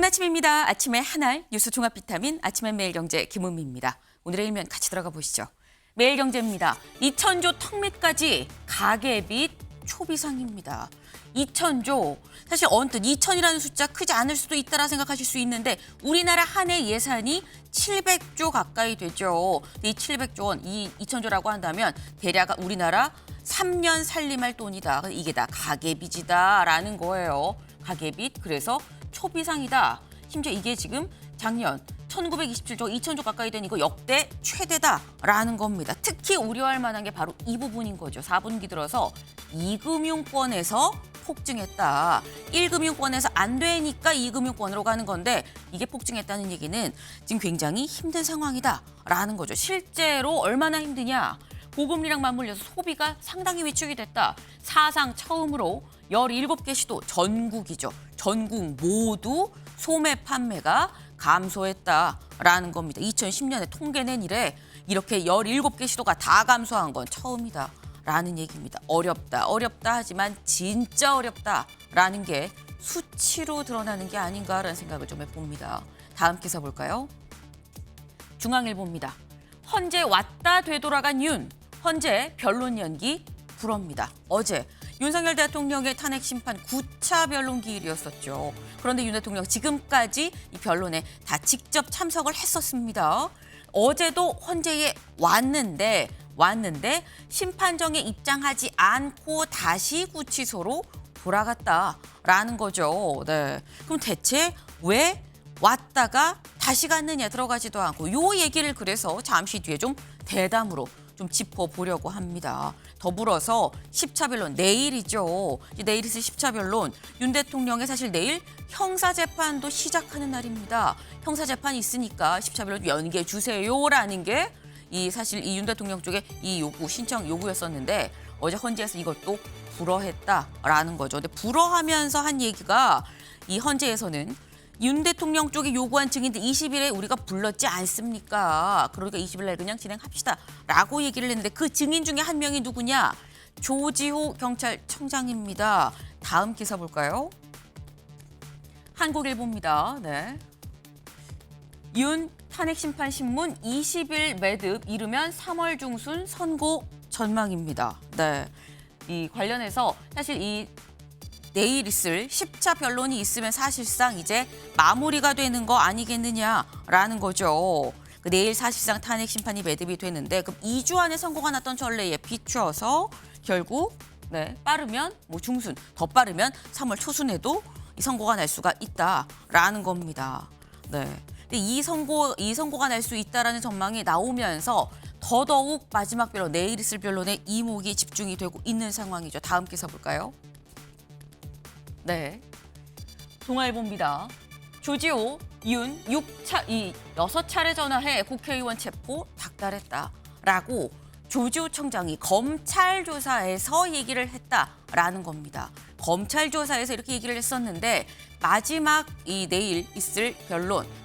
좋은 아침입니다. 아침의 한알 뉴스 종합 비타민 아침엔 매일경제 김은미입니다. 오늘의 일면 같이 들어가 보시죠. 매일경제입니다. 2,000조 턱밑까지 가계빚 초비상입니다. 2,000조. 사실 언뜻 2,000이라는 숫자 크지 않을 수도 있다라 생각하실 수 있는데 우리나라 한 해 예산이 700조 가까이 되죠. 이 700조 원, 이 2,000조라고 한다면 대략 우리나라 3년 살림할 돈이다. 이게 다 가계빚이다라는 거예요. 가계빚. 그래서 초비상이다. 심지어 이게 지금 작년 1927조, 2,000조 가까이 된 이거 역대 최대다라는 겁니다. 특히 우려할 만한 게 바로 이 부분인 거죠. 4분기 들어서 2금융권에서 폭증했다. 1금융권에서 안 되니까 2금융권으로 가는 건데 이게 폭증했다는 얘기는 지금 굉장히 힘든 상황이다라는 거죠. 실제로 얼마나 힘드냐. 고금리랑 맞물려서 소비가 상당히 위축이 됐다. 사상 처음으로 17개 시도 전국이죠. 전국 모두 소매 판매가 감소했다라는 겁니다. 2010년에 통계 낸 이래 이렇게 17개 시도가 다 감소한 건 처음이다라는 얘기입니다. 어렵다 하지만 진짜 어렵다라는 게 수치로 드러나는 게 아닌가라는 생각을 좀 해봅니다. 다음 기사 볼까요? 중앙일보입니다. 헌재 왔다 되돌아간 윤. 헌재 변론 연기 불허입니다. 어제 윤석열 대통령의 탄핵 심판 9차 변론 기일이었었죠. 그런데 윤 대통령 지금까지 이 변론에 다 직접 참석을 했었습니다. 어제도 헌재에 왔는데 심판정에 입장하지 않고 다시 구치소로 돌아갔다라는 거죠. 네. 그럼 대체 왜 왔다가 다시 갔느냐 들어가지도 않고 요 얘기를 그래서 잠시 뒤에 좀 대담으로 좀 짚어보려고 합니다. 더불어서 10차 변론 내일이죠. 내일 있을 10차 변론 윤 대통령의 사실 내일 형사재판도 시작하는 날입니다. 형사재판이 있으니까 10차 변론 연기해 주세요라는 게 사실 이 윤 대통령 쪽의 이 요구 신청 요구였었는데 어제 헌재에서 이것도 불허했다라는 거죠. 근데 불허하면서 한 얘기가 이 헌재에서는 윤 대통령 쪽이 요구한 증인들 20일에 우리가 불렀지 않습니까? 그러니까 20일 날 그냥 진행합시다라고 얘기를 했는데 그 증인 중에 한 명이 누구냐? 조지호 경찰청장입니다. 다음 기사 볼까요? 한국일보입니다. 네. 윤 탄핵심판 신문 20일 매듭 이르면 3월 중순 선고 전망입니다. 네. 이 관련해서 사실 내일 있을 10차 변론이 있으면 사실상 이제 마무리가 되는 거 아니겠느냐라는 거죠. 내일 사실상 탄핵 심판이 매듭이 되는데 그럼 2주 안에 선고가 났던 전례에 비추어서 결국 빠르면 중순, 더 빠르면 3월 초순에도 이 선고가 날 수가 있다라는 겁니다. 네. 근데 이 선고가 날 수 있다라는 전망이 나오면서 더더욱 마지막 변론, 내일 있을 변론에 이목이 집중이 되고 있는 상황이죠. 다음 기사 볼까요? 네. 동아일보입니다. 조지호, 윤 6차례 전화해 국회의원 체포 닥달했다라고 조지호 청장이 검찰 조사에서 얘기를 했다라는 겁니다. 검찰 조사에서 이렇게 얘기를 했었는데 마지막 내일 있을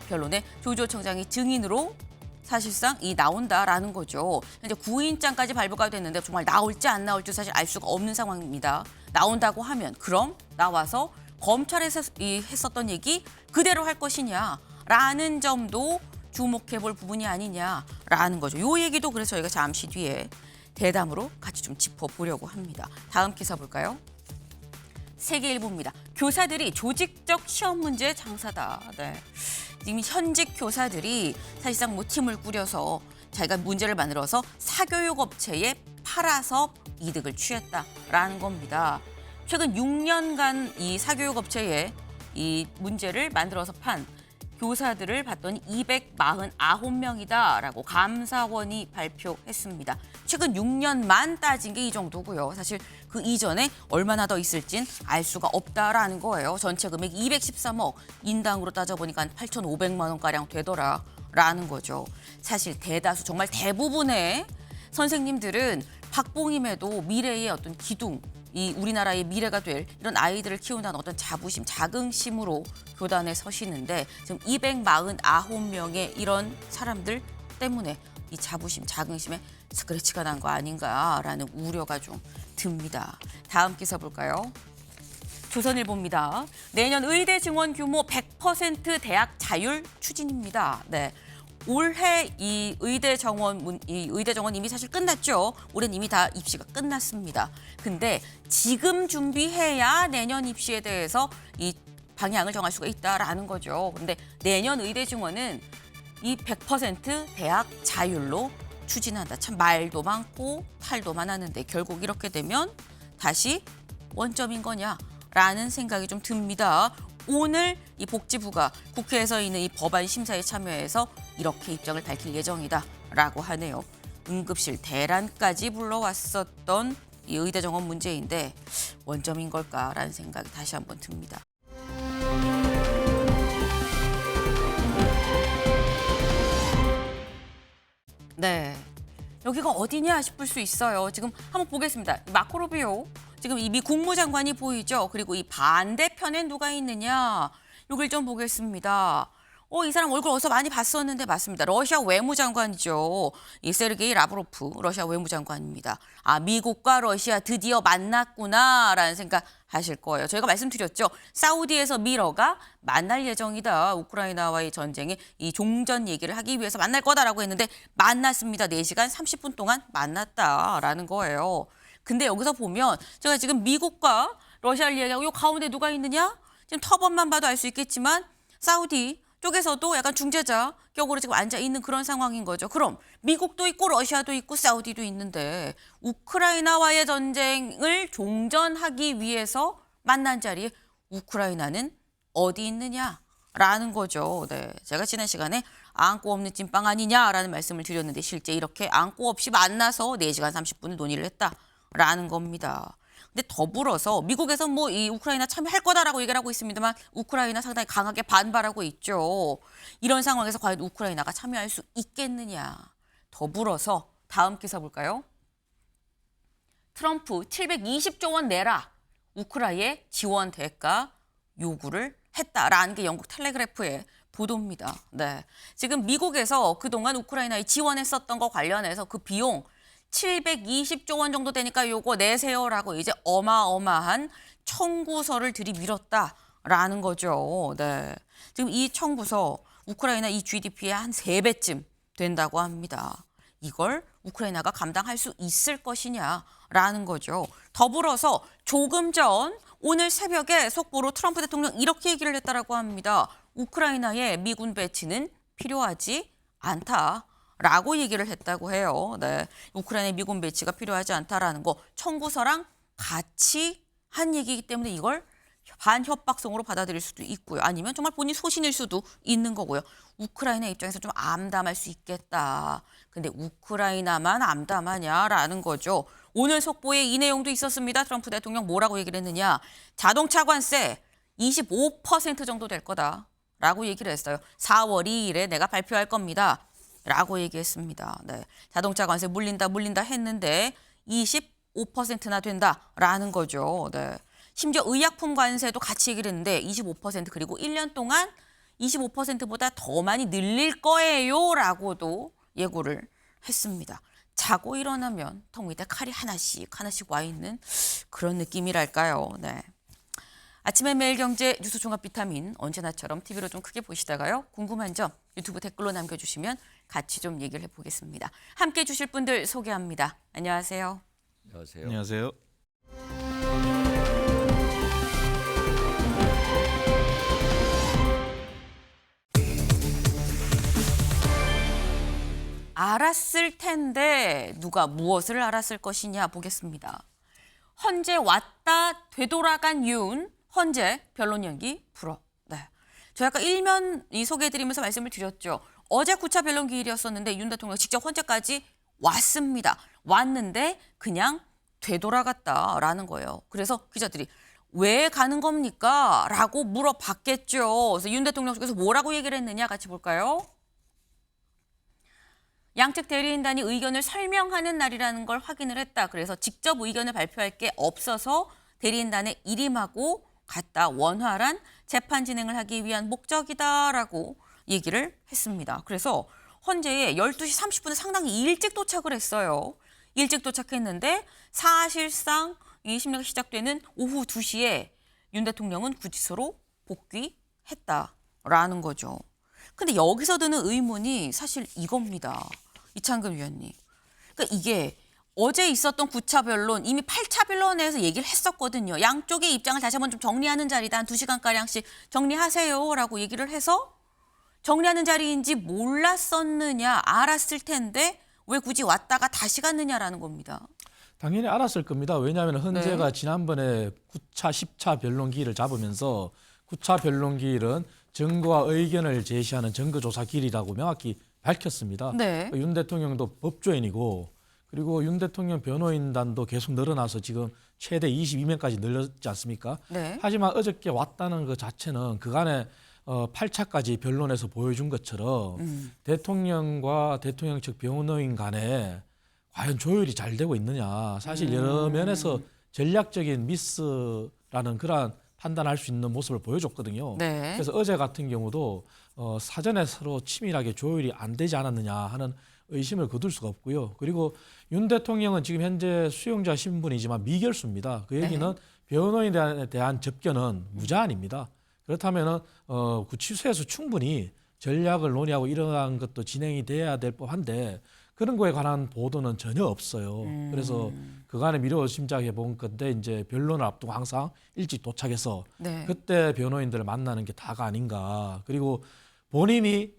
변론에 조지호 청장이 증인으로 사실상 나온다라는 거죠. 이제 구인장까지 발부가 됐는데 정말 나올지 안 나올지 사실 알 수가 없는 상황입니다. 나온다고 하면 그럼 나와서 검찰에서 했었던 얘기 그대로 할 것이냐라는 점도 주목해볼 부분이 아니냐라는 거죠. 요 얘기도 그래서 저희가 잠시 뒤에 대담으로 같이 좀 짚어보려고 합니다. 다음 기사 볼까요? 세계일보입니다. 교사들이 조직적 시험 문제 장사다. 네. 지금 현직 교사들이 사실상 팀을 꾸려서 자기가 문제를 만들어서 사교육 업체에 팔아서 이득을 취했다라는 겁니다. 최근 6년간 이 사교육 업체에 이 문제를 만들어서 판 교사들을 봤더니 249명이다라고 감사원이 발표했습니다. 최근 6년만 따진 게 이 정도고요. 사실 그 이전에 얼마나 더 있을진 알 수가 없다라는 거예요. 전체 금액 213억, 인당으로 따져보니까 한 8,500만 원가량 되더라라는 거죠. 사실 대다수, 정말 대부분의 선생님들은 박봉임에도 미래의 어떤 기둥, 우리나라의 미래가 될 이런 아이들을 키운다는 어떤 자부심, 자긍심으로 교단에 서시는데 지금 249명의 이런 사람들 때문에 이 자부심, 자긍심에 스크래치가 난 거 아닌가라는 우려가 좀 듭니다. 다음 기사 볼까요? 조선일보입니다. 내년 의대 증원 규모 100% 대학 자율 추진입니다. 네. 올해 이 의대 정원 이미 사실 끝났죠. 올해는 이미 다 입시가 끝났습니다. 근데 지금 준비해야 내년 입시에 대해서 이 방향을 정할 수가 있다라는 거죠. 근데 내년 의대 증원은 이 100% 대학 자율로 추진한다. 참 말도 많고 탈도 많았는데 결국 이렇게 되면 다시 원점인 거냐라는 생각이 좀 듭니다. 오늘 이 복지부가 국회에서 있는 이 법안 심사에 참여해서 이렇게 입장을 밝힐 예정이다라고 하네요. 응급실 대란까지 불러왔었던 이 의대 정원 문제인데 원점인 걸까라는 생각이 다시 한번 듭니다. 네, 여기가 어디냐 싶을 수 있어요. 지금 한번 보겠습니다. 마코 루비오, 지금 이 미 국무장관이 보이죠. 그리고 이 반대편에 누가 있느냐, 여길 좀 보겠습니다. 이 사람 얼굴 어디서 많이 봤었는데 맞습니다. 러시아 외무장관이죠. 이 세르게이 라브로프 러시아 외무장관입니다. 아, 미국과 러시아 드디어 만났구나라는 생각 하실 거예요. 저희가 말씀드렸죠. 사우디에서 미러가 만날 예정이다. 우크라이나와의 전쟁에 이 종전 얘기를 하기 위해서 만날 거다라고 했는데 만났습니다. 4시간 30분 동안 만났다라는 거예요. 근데 여기서 보면 제가 지금 미국과 러시아를 이야기하고 이 가운데 누가 있느냐? 지금 터번만 봐도 알 수 있겠지만 사우디 쪽에서도 약간 중재자 격으로 지금 앉아 있는 그런 상황인 거죠. 그럼 미국도 있고 러시아도 있고 사우디도 있는데 우크라이나와의 전쟁을 종전하기 위해서 만난 자리에 우크라이나는 어디 있느냐라는 거죠. 네, 제가 지난 시간에 안고 없는 찐빵 아니냐라는 말씀을 드렸는데 실제 이렇게 안고 없이 만나서 4시간 30분을 논의를 했다라는 겁니다. 근데 더불어서 미국에서 뭐 이 우크라이나 참여할 거다라고 얘기를 하고 있습니다만 우크라이나 상당히 강하게 반발하고 있죠. 이런 상황에서 과연 우크라이나가 참여할 수 있겠느냐. 더불어서 다음 기사 볼까요? 트럼프 720조 원 내라. 우크라이나에 지원 대가 요구를 했다라는 게 영국 텔레그래프의 보도입니다. 네, 지금 미국에서 그동안 우크라이나에 지원했었던 거 관련해서 그 비용 720조 원 정도 되니까 요거 내세요라고 이제 어마어마한 청구서를 들이밀었다라는 거죠. 네. 지금 이 청구서 우크라이나 이 GDP의 한 3배쯤 된다고 합니다. 이걸 우크라이나가 감당할 수 있을 것이냐라는 거죠. 더불어서 조금 전 오늘 새벽에 속보로 트럼프 대통령 이렇게 얘기를 했다라고 합니다. 우크라이나의 미군 배치는 필요하지 않다. 라고 얘기를 했다고 해요. 네, 우크라이나의 미군 배치가 필요하지 않다라는 거 청구서랑 같이 한 얘기이기 때문에 이걸 반협박성으로 받아들일 수도 있고요. 아니면 정말 본인 소신일 수도 있는 거고요. 우크라이나 입장에서 좀 암담할 수 있겠다. 근데 우크라이나만 암담하냐라는 거죠. 오늘 속보에 이 내용도 있었습니다. 트럼프 대통령 뭐라고 얘기를 했느냐. 자동차 관세 25% 정도 될 거다라고 얘기를 했어요. 4월 2일에 내가 발표할 겁니다. 라고 얘기했습니다. 네, 자동차 관세 물린다 했는데 25%나 된다라는 거죠. 네, 심지어 의약품 관세도 같이 얘기를 했는데 25% 그리고 1년 동안 25%보다 더 많이 늘릴 거예요라고도 예고를 했습니다. 자고 일어나면 턱 밑에 칼이 하나씩 와 있는 그런 느낌이랄까요. 네. 아침에 매일경제 뉴스 종합 비타민 언제나처럼 TV로 좀 크게 보시다가요. 궁금한 점 유튜브 댓글로 남겨주시면 같이 좀 얘기를 해보겠습니다. 함께해 주실 분들 소개합니다. 안녕하세요. 안녕하세요. 안녕하세요. 알았을 텐데 누가 무엇을 알았을 것이냐 보겠습니다. 헌재 왔다 되돌아간 윤, 헌재 변론 연기 불어. 네, 저 아까 일면 소개해드리면서 말씀을 드렸죠. 어제 9차 변론 기일이었었는데 윤 대통령 직접 헌재까지 왔습니다. 왔는데 그냥 되돌아갔다라는 거예요. 그래서 기자들이 왜 가는 겁니까? 라고 물어봤겠죠. 그래서 윤 대통령 쪽에서 뭐라고 얘기를 했느냐 같이 볼까요? 양측 대리인단이 의견을 설명하는 날이라는 걸 확인을 했다. 그래서 직접 의견을 발표할 게 없어서 대리인단에 일임하고 갔다. 원활한 재판 진행을 하기 위한 목적이다라고 얘기를 했습니다. 그래서 헌재에 12시 30분에 상당히 일찍 도착을 했어요. 일찍 도착했는데 사실상 이 심리가 시작되는 오후 2시에 윤 대통령은 구치소로 복귀했다라는 거죠. 근데 여기서 드는 의문이 사실 이겁니다. 이창금 위원님. 그러니까 이게 어제 있었던 9차 변론, 이미 8차 변론에서 얘기를 했었거든요. 양쪽의 입장을 다시 한번 좀 정리하는 자리다. 한 2시간가량씩 정리하세요라고 얘기를 해서 정리하는 자리인지 몰랐었느냐, 알았을 텐데 왜 굳이 왔다가 다시 갔느냐라는 겁니다. 당연히 알았을 겁니다. 왜냐하면 헌재가 네. 지난번에 9차, 10차 변론기일을 잡으면서 9차 변론기일은 증거와 의견을 제시하는 증거조사기일이라고 명확히 밝혔습니다. 네. 윤 대통령도 법조인이고 그리고 윤 대통령 변호인단도 계속 늘어나서 지금 최대 22명까지 늘렸지 않습니까? 네. 하지만 어저께 왔다는 것 자체는 그간에 8차까지 변론에서 보여준 것처럼 대통령과 대통령 측 변호인 간에 과연 조율이 잘 되고 있느냐. 사실 여러 면에서 전략적인 미스라는 그러한 판단할 수 있는 모습을 보여줬거든요. 네. 그래서 어제 같은 경우도 사전에 서로 치밀하게 조율이 안 되지 않았느냐 하는 의심을 거둘 수가 없고요. 그리고 윤 대통령은 지금 현재 수용자 신분이지만 미결수입니다. 그 얘기는 네. 변호인에 대한 접견은 무자안입니다. 그렇다면은 구치소에서 충분히 전략을 논의하고 이러한 것도 진행이 돼야 될 법한데 그런 거에 관한 보도는 전혀 없어요. 그래서 그간에 미뤄 짐작해 본 건데 이제 변론을 앞두고 항상 일찍 도착해서 네. 그때 변호인들을 만나는 게 다가 아닌가. 그리고 본인이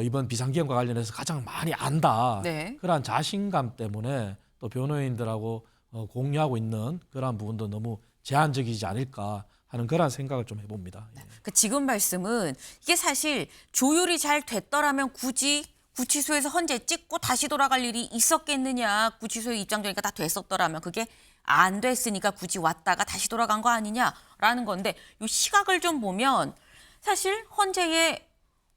이번 비상계엄과 관련해서 가장 많이 안다. 네. 그러한 자신감 때문에 또 변호인들하고 공유하고 있는 그러한 부분도 너무 제한적이지 않을까 하는 그런 생각을 좀 해봅니다. 예. 그 지금 말씀은 이게 사실 조율이 잘 됐더라면 굳이 구치소에서 헌재 찍고 다시 돌아갈 일이 있었겠느냐. 구치소에 입장 전이니까 다 됐었더라면 그게 안 됐으니까 굳이 왔다가 다시 돌아간 거 아니냐라는 건데 이 시각을 좀 보면 사실 헌재에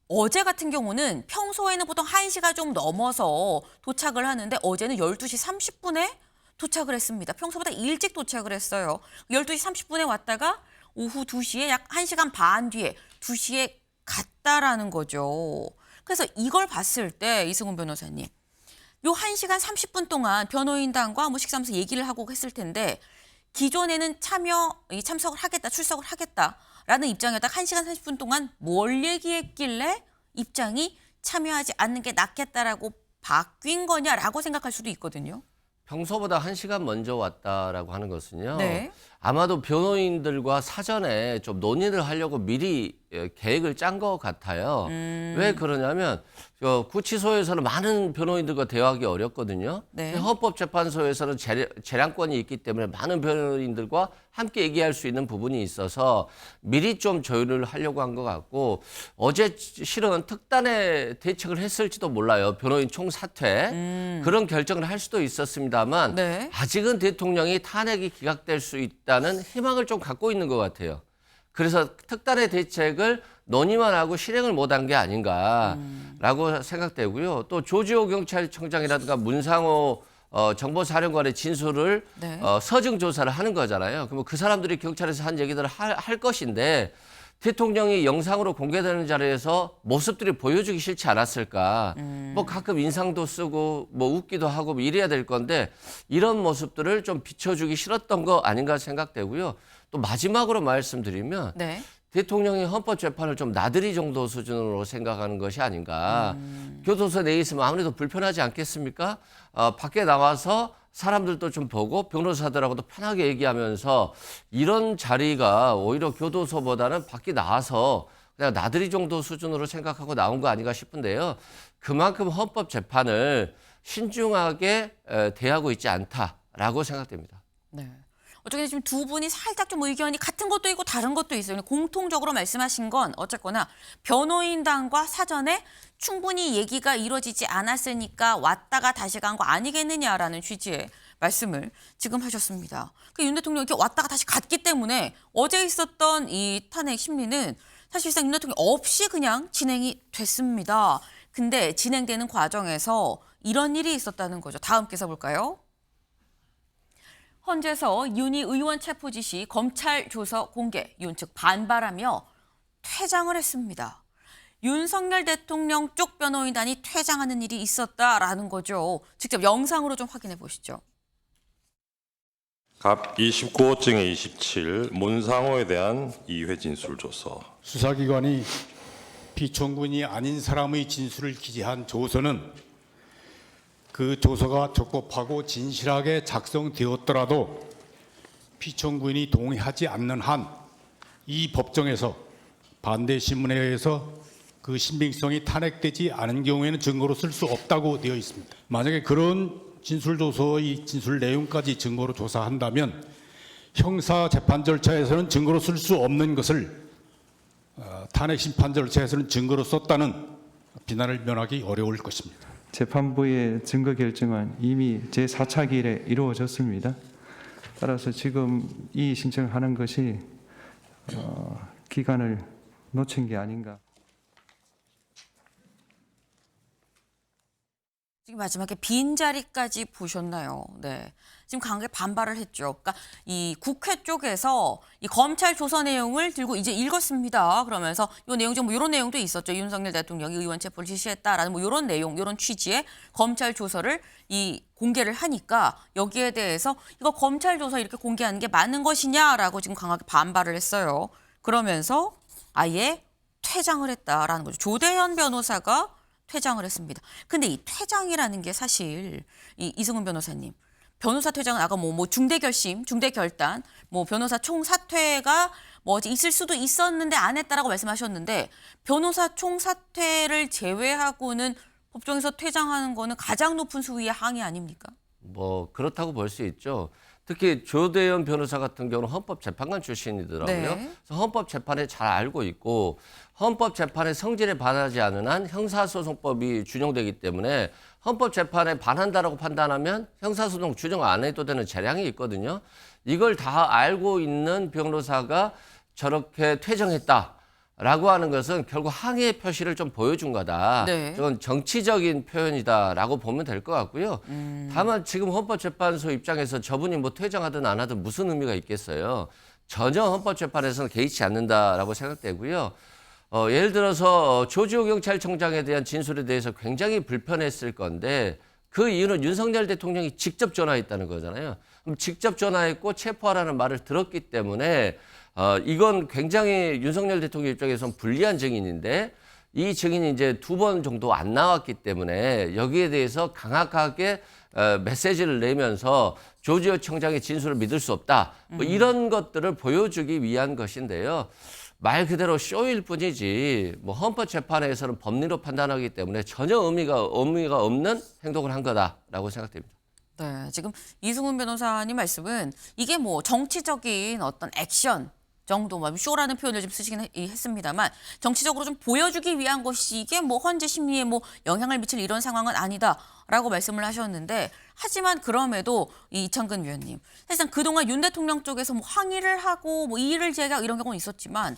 어제 같은 경우는 평소에는 보통 1시가 좀 넘어서 도착을 하는데 어제는 12시 30분에 도착을 했습니다. 평소보다 일찍 도착을 했어요. 12시 30분에 왔다가 오후 2시에 약 1시간 반 뒤에 2시에 갔다라는 거죠. 그래서 이걸 봤을 때 이승훈 변호사님, 요 1시간 30분 동안 변호인단과 뭐 식사하면서 얘기를 하고 했을 텐데 기존에는 참석을 하겠다, 출석을 하겠다라는 입장이었다가 1시간 30분 동안 뭘 얘기했길래 입장이 참여하지 않는 게 낫겠다라고 바뀐 거냐라고 생각할 수도 있거든요. 평소보다 1시간 먼저 왔다라고 하는 것은요. 네. 아마도 변호인들과 사전에 좀 논의를 하려고 미리 계획을 짠 것 같아요. 왜 그러냐면 구치소에서는 많은 변호인들과 대화하기 어렵거든요. 네. 헌법재판소에서는 재량권이 있기 때문에 많은 변호인들과 함께 얘기할 수 있는 부분이 있어서 미리 좀 조율을 하려고 한 것 같고 어제 실은 특단의 대책을 했을지도 몰라요. 변호인 총사퇴 그런 결정을 할 수도 있었습니다만 네. 아직은 대통령이 탄핵이 기각될 수 있다는 희망을 좀 갖고 있는 것 같아요. 그래서 특단의 대책을 논의만 하고 실행을 못한 게 아닌가라고 생각되고요. 또 조지호 경찰청장이라든가 문상호 정보사령관의 진술을 네. 서증 조사를 하는 거잖아요. 그럼 그 사람들이 경찰에서 한 얘기들을 할 것인데 대통령이 영상으로 공개되는 자리에서 모습들이 보여주기 싫지 않았을까. 뭐 가끔 인상도 쓰고 뭐 웃기도 하고 뭐 이래야 될 건데 이런 모습들을 좀 비춰주기 싫었던 거 아닌가 생각되고요. 또 마지막으로 말씀드리면 네. 대통령이 헌법재판을 좀 나들이 정도 수준으로 생각하는 것이 아닌가. 교도소 내에 있으면 아무래도 불편하지 않겠습니까? 밖에 나와서 사람들도 좀 보고 변호사들하고도 편하게 얘기하면서 이런 자리가 오히려 교도소보다는 밖에 나와서 그냥 나들이 정도 수준으로 생각하고 나온 거 아닌가 싶은데요. 그만큼 헌법재판을 신중하게 대하고 있지 않다라고 생각됩니다. 네. 어쨌든 지금 두 분이 살짝 좀 의견이 같은 것도 있고 다른 것도 있어요. 공통적으로 말씀하신 건 어쨌거나 변호인단과 사전에 충분히 얘기가 이루어지지 않았으니까 왔다가 다시 간 거 아니겠느냐라는 취지의 말씀을 지금 하셨습니다. 윤 대통령이 이렇게 왔다가 다시 갔기 때문에 어제 있었던 이 탄핵 심리는 사실상 윤 대통령 없이 그냥 진행이 됐습니다. 근데 진행되는 과정에서 이런 일이 있었다는 거죠. 다음 기사 볼까요? 헌재에서 윤희 의원 체포 지시 검찰 조서 공개, 윤 측 반발하며 퇴장을 했습니다. 윤석열 대통령 쪽 변호인단이 퇴장하는 일이 있었다라는 거죠. 직접 영상으로 좀 확인해 보시죠. 갑 29호증의 27 문상호에 대한 이회 진술 조서. 수사기관이 피청군이 아닌 사람의 진술을 기재한 조서는 그 조서가 적법하고 진실하게 작성되었더라도 피청군이 동의하지 않는 한 이 법정에서 반대 신문에 의해서 그 신빙성이 탄핵되지 않은 경우에는 증거로 쓸 수 없다고 되어 있습니다. 만약에 그런 진술조서의 진술 내용까지 증거로 조사한다면 형사 재판 절차에서는 증거로 쓸 수 없는 것을 탄핵 심판 절차에서는 증거로 썼다는 비난을 면하기 어려울 것입니다. 재판부의 증거 결정은 이미 제4차 기일에 이루어졌습니다. 따라서 지금 이 신청을 하는 것이 기간을 놓친 게 아닌가. 지금 마지막에 빈자리까지 보셨나요? 네. 지금 강하게 반발을 했죠. 그러니까 이 국회 쪽에서 이 검찰 조서 내용을 들고 이제 읽었습니다. 그러면서 이 내용 중 뭐 이런 내용도 있었죠. 윤석열 대통령이 의원 체포를 지시했다라는 뭐 이런 내용, 이런 취지의 검찰 조서를 이 공개를 하니까 여기에 대해서 이거 검찰 조서 이렇게 공개하는 게 맞는 것이냐라고 지금 강하게 반발을 했어요. 그러면서 아예 퇴장을 했다라는 거죠. 조대현 변호사가 퇴장을 했습니다. 근데 이 퇴장이라는 게 사실 이승훈 변호사님, 변호사 퇴장은 아까 뭐 중대 결심, 중대 결단, 뭐 변호사 총사퇴가 뭐 있을 수도 있었는데 안 했다라고 말씀하셨는데 변호사 총사퇴를 제외하고는 법정에서 퇴장하는 거는 가장 높은 수위의 항의 아닙니까? 뭐 그렇다고 볼 수 있죠. 특히 조대현 변호사 같은 경우는 헌법재판관 출신이더라고요. 네. 그래서 헌법재판에 잘 알고 있고 헌법재판의 성질에 반하지 않은 한 형사소송법이 준용되기 때문에 헌법재판에 반한다라고 판단하면 형사소송 준용 안 해도 되는 재량이 있거든요. 이걸 다 알고 있는 변호사가 저렇게 퇴정했다라고 하는 것은 결국 항의의 표시를 좀 보여준 거다. 네. 좀 정치적인 표현이다라고 보면 될 것 같고요. 다만 지금 헌법재판소 입장에서 저분이 뭐 퇴정하든 안 하든 무슨 의미가 있겠어요. 전혀 헌법재판에서는 개의치 않는다라고 생각되고요. 예를 들어서 조지호 경찰청장에 대한 진술에 대해서 굉장히 불편했을 건데 그 이유는 윤석열 대통령이 직접 전화했다는 거잖아요. 그럼 직접 전화했고 체포하라는 말을 들었기 때문에 이건 굉장히 윤석열 대통령 입장에서는 불리한 증인인데 이 증인이 이제 2번 정도 안 나왔기 때문에 여기에 대해서 강하게 메시지를 내면서 조지호 청장의 진술을 믿을 수 없다. 뭐 이런 것들을 보여주기 위한 것인데요. 말 그대로 쇼일 뿐이지 뭐 헌법재판에서는 법리로 판단하기 때문에 전혀 의미가 없는 행동을 한 거다라고 생각됩니다. 네, 지금 이승훈 변호사님 말씀은 이게 뭐 정치적인 어떤 액션 정도, 뭐 쇼라는 표현을 좀 쓰시긴 했습니다만 정치적으로 좀 보여주기 위한 것이 이게 뭐 헌재 심리에 뭐 영향을 미칠 이런 상황은 아니다라고 말씀을 하셨는데 하지만 그럼에도 이 이창근 위원님 사실상 그동안 윤 대통령 쪽에서 뭐 항의를 하고 뭐 이의를 제기하고 이런 경우는 있었지만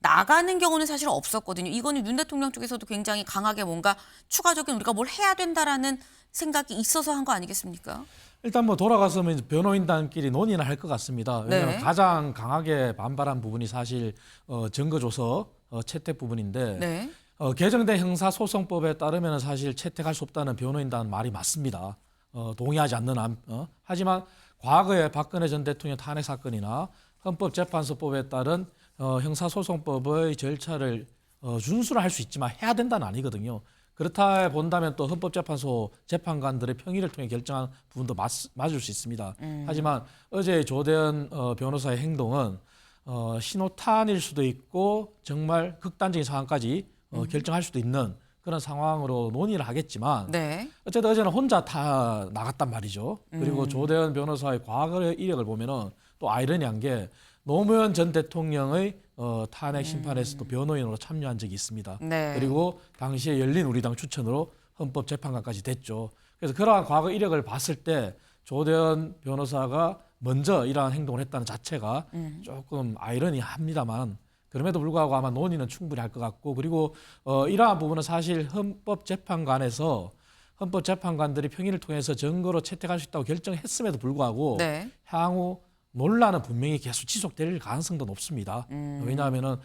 나가는 경우는 사실 없었거든요. 이거는 윤 대통령 쪽에서도 굉장히 강하게 뭔가 추가적인 우리가 뭘 해야 된다라는 생각이 있어서 한 거 아니겠습니까? 일단 뭐 돌아가서면 이제 변호인단끼리 논의는 할 것 같습니다. 왜냐하면 네. 가장 강하게 반발한 부분이 사실 증거조서 채택 부분인데 네. 개정된 형사소송법에 따르면 사실 채택할 수 없다는 변호인단 말이 맞습니다. 동의하지 않는 한. 하지만 과거에 박근혜 전 대통령 탄핵 사건이나 헌법재판소법에 따른 형사소송법의 절차를 준수를 할 수 있지만 해야 된다는 아니거든요. 그렇다 본다면 또 헌법재판소 재판관들의 평의를 통해 결정한 부분도 맞을 수 있습니다. 하지만 어제 조대현 변호사의 행동은 신호탄일 수도 있고 정말 극단적인 상황까지 결정할 수도 있는 그런 상황으로 논의를 하겠지만 네. 어쨌든 어제는 혼자 다 나갔단 말이죠. 그리고 조대현 변호사의 과거의 이력을 보면은 또 아이러니한 게 노무현 전 대통령의 탄핵 심판에서도 변호인으로 참여한 적이 있습니다. 네. 그리고 당시에 열린우리당 추천으로 헌법재판관까지 됐죠. 그래서 그러한 과거 이력을 봤을 때 조대현 변호사가 먼저 이러한 행동을 했다는 자체가 조금 아이러니합니다만 그럼에도 불구하고 아마 논의는 충분히 할 것 같고 그리고 이러한 부분은 사실 헌법재판관에서 헌법재판관들이 평의를 통해서 증거로 채택할 수 있다고 결정했음에도 불구하고 네. 향후 논란은 분명히 계속 지속될 가능성도 높습니다. 왜냐하면은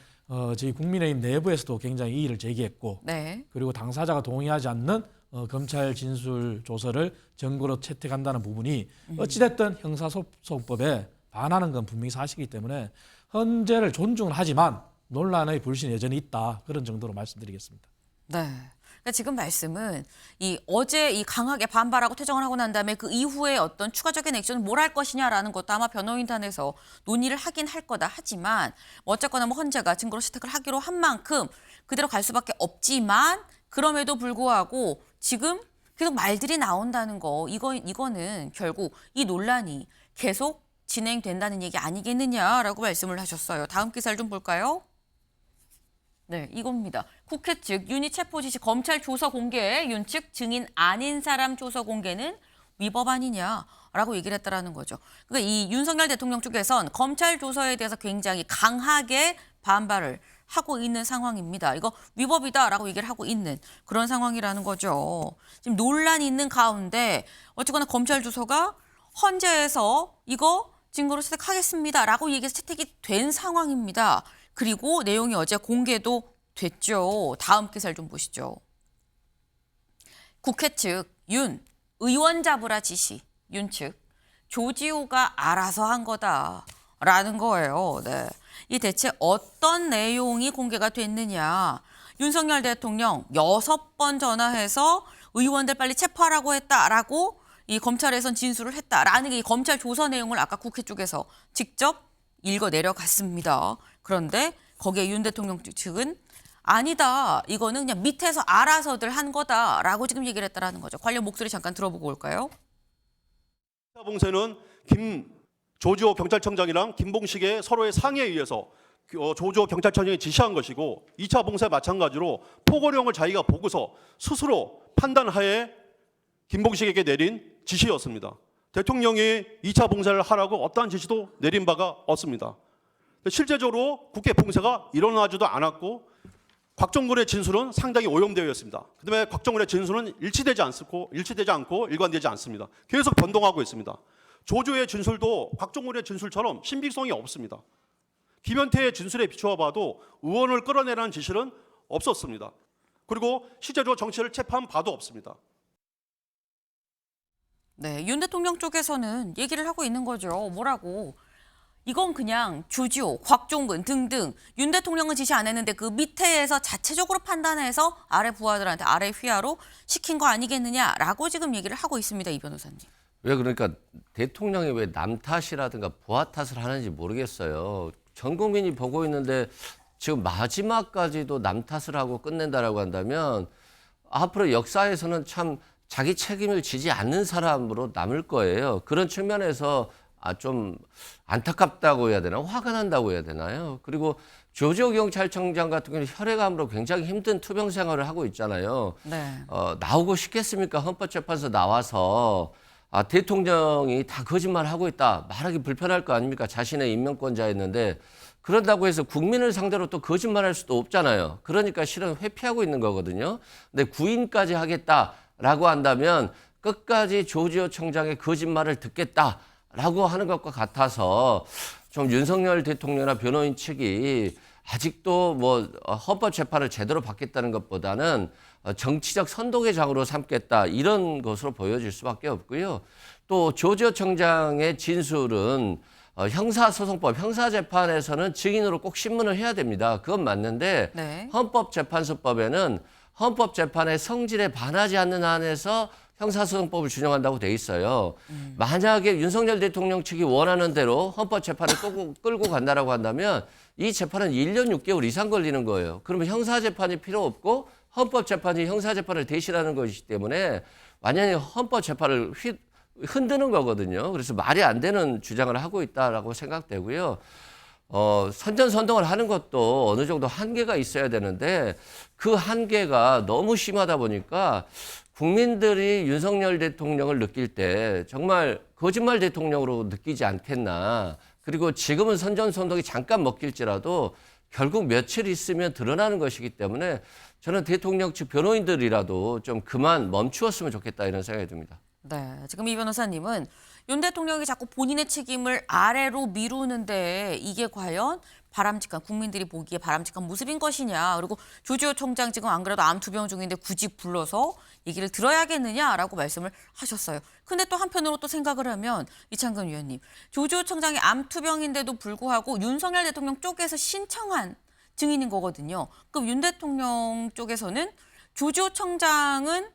저희 국민의힘 내부에서도 굉장히 이의를 제기했고 네. 그리고 당사자가 동의하지 않는 검찰 진술 조서를 증거로 채택한다는 부분이 어찌됐든 형사소송법에 반하는 건 분명히 사실이기 때문에 헌재를 존중은 하지만 논란의 불신이 여전히 있다. 그런 정도로 말씀드리겠습니다. 네. 그러니까 지금 말씀은 어제 강하게 반발하고 퇴정을 하고 난 다음에 그 이후에 어떤 추가적인 액션을 뭘 할 것이냐라는 것도 아마 변호인단에서 논의를 하긴 할 거다. 하지만 어쨌거나 뭐 헌재가 증거로 채택을 하기로 한 만큼 그대로 갈 수밖에 없지만 그럼에도 불구하고 지금 계속 말들이 나온다는 거 이거는 결국 이 논란이 계속 진행된다는 얘기 아니겠느냐라고 말씀을 하셨어요. 다음 기사를 좀 볼까요? 네, 이겁니다. 국회 측 윤희 체포 지시 검찰 조서 공개, 윤 측 증인 아닌 사람 조서 공개는 위법 아니냐라고 얘기를 했다라는 거죠. 그러니까 이 윤석열 대통령 쪽에선 검찰 조서에 대해서 굉장히 강하게 반발을 하고 있는 상황입니다. 이거 위법이다라고 얘기를 하고 있는 그런 상황이라는 거죠. 지금 논란이 있는 가운데 어쨌거나 검찰 조서가 헌재에서 이거 증거로 채택하겠습니다라고 얘기해서 채택이 된 상황입니다. 그리고 내용이 어제 공개도 됐죠. 다음 기사를 좀 보시죠. 국회 측 윤 의원 잡으라 지시, 윤 측 조지호가 알아서 한 거다라는 거예요. 네. 이 대체 어떤 내용이 공개가 됐느냐. 윤석열 대통령 6번 전화해서 의원들 빨리 체포하라고 했다라고 이 검찰에선 진술을 했다라는 게 이 검찰 조서 내용을 아까 국회 쪽에서 직접 읽어 내려갔습니다. 그런데 거기에 윤 대통령 측은 아니다. 이거는 그냥 밑에서 알아서들 한 거다라고 지금 얘기를 했다라는 거죠. 관련 목소리 잠깐 들어보고 올까요? 봉쇄는 조지호 경찰청장이랑 김봉식의 서로의 상의에 의해서 조지호 경찰청장이 지시한 것이고 2차 봉쇄 마찬가지로 포고령을 자기가 보고서 스스로 판단하에 김봉식에게 내린 지시였습니다. 대통령이 2차 봉쇄를 하라고 어떠한 지시도 내린 바가 없습니다. 실제적으로 국회 봉쇄가 일어나지도 않았고 곽정근의 진술은 상당히 오염되어 있습니다. 그다음에 곽정근의 진술은 일치되지 않고 일관되지 않습니다. 계속 변동하고 있습니다. 조조의 진술도 곽정근의 진술처럼 신빙성이 없습니다. 김현태의 진술에 비추어 봐도 의원을 끌어내라는 지시는 없었습니다. 그리고 실제로 정치를 체포한 바도 없습니다. 네, 윤 대통령 쪽에서는 얘기를 하고 있는 거죠. 뭐라고? 이건 그냥 조지호, 곽종근 등등 윤 대통령은 지시 안 했는데 그 밑에에서 자체적으로 판단해서 아래 부하들한테 아래 휘하로 시킨 거 아니겠느냐라고 지금 얘기를 하고 있습니다. 이 변호사님. 왜 그러니까 대통령이 왜 남 탓이라든가 부하 탓을 하는지 모르겠어요. 전 국민이 보고 있는데 지금 마지막까지도 남 탓을 하고 끝낸다라고 한다면 앞으로 역사에서는 참 자기 책임을 지지 않는 사람으로 남을 거예요. 그런 측면에서 좀 안타깝다고 해야 되나? 화가 난다고 해야 되나요? 그리고 조지호 경찰청장 같은 경우는 혈액암으로 굉장히 힘든 투병 생활을 하고 있잖아요. 네. 나오고 싶겠습니까? 헌법재판소 나와서 대통령이 다 거짓말하고 있다. 말하기 불편할 거 아닙니까? 자신의 임명권자였는데 그런다고 해서 국민을 상대로 또 거짓말할 수도 없잖아요. 그러니까 실은 회피하고 있는 거거든요. 근데 구인까지 하겠다라고 한다면 끝까지 조지호 청장의 거짓말을 듣겠다라고 하는 것과 같아서 좀 윤석열 대통령이나 변호인 측이 아직도 뭐 헌법재판을 제대로 받겠다는 것보다는 정치적 선동의 장으로 삼겠다 이런 것으로 보여질 수밖에 없고요. 또 조지호 청장의 진술은 형사소송법, 형사재판에서는 증인으로 꼭 신문을 해야 됩니다. 그건 맞는데 네. 헌법재판소법에는 헌법재판의 성질에 반하지 않는 한에서 형사소송법을 준용한다고 돼 있어요. 만약에 윤석열 대통령 측이 원하는 대로 헌법재판을 끌고 간다라고 한다면 이 재판은 1년 6개월 이상 걸리는 거예요. 그러면 형사재판이 필요 없고 헌법재판이 형사재판을 대신하는 것이기 때문에 완전히 헌법재판을 흔드는 거거든요. 그래서 말이 안 되는 주장을 하고 있다라고 생각되고요. 선전선동을 하는 것도 어느 정도 한계가 있어야 되는데 그 한계가 너무 심하다 보니까 국민들이 윤석열 대통령을 느낄 때 정말 거짓말 대통령으로 느끼지 않겠나. 그리고 지금은 선전선동이 잠깐 먹힐지라도 결국 며칠 있으면 드러나는 것이기 때문에 저는 대통령 측 변호인들이라도 좀 그만 멈추었으면 좋겠다 이런 생각이 듭니다. 네, 지금 이 변호사님은 윤 대통령이 자꾸 본인의 책임을 아래로 미루는데 이게 과연 바람직한 국민들이 보기에 바람직한 모습인 것이냐. 그리고 조지호 총장 지금 안 그래도 암 투병 중인데 굳이 불러서 얘기를 들어야겠느냐라고 말씀을 하셨어요. 근데 또 한편으로 또 생각을 하면 이창근 위원님, 조지호 총장이 암 투병인데도 불구하고 윤석열 대통령 쪽에서 신청한 증인인 거거든요. 그럼 윤 대통령 쪽에서는 조지호 총장은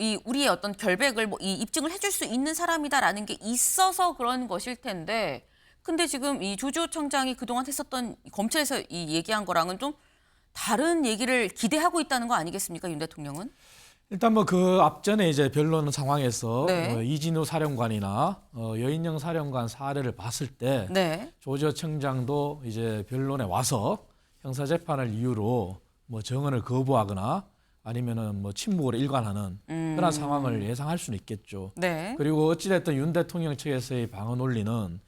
이 우리의 어떤 결백을 이 입증을 해줄 수 있는 사람이다라는 게 있어서 그런 것일 텐데, 근데 지금 이 조지호 총장이 그동안 했었던 검찰에서 이 얘기한 거랑은 좀 다른 얘기를 기대하고 있다는 거 아니겠습니까, 윤 대통령은? 일단 뭐 그 앞전에 이제 변론 상황에서 네. 이진우 사령관이나 여인영 사령관 사례를 봤을 때 네. 조지호 청장도 이제 변론에 와서 형사 재판을 이유로 뭐 정언을 거부하거나 아니면은 뭐 침묵으로 일관하는 그런 상황을 예상할 수는 있겠죠. 네. 그리고 어찌됐든 윤 대통령 측에서의 방어 논리는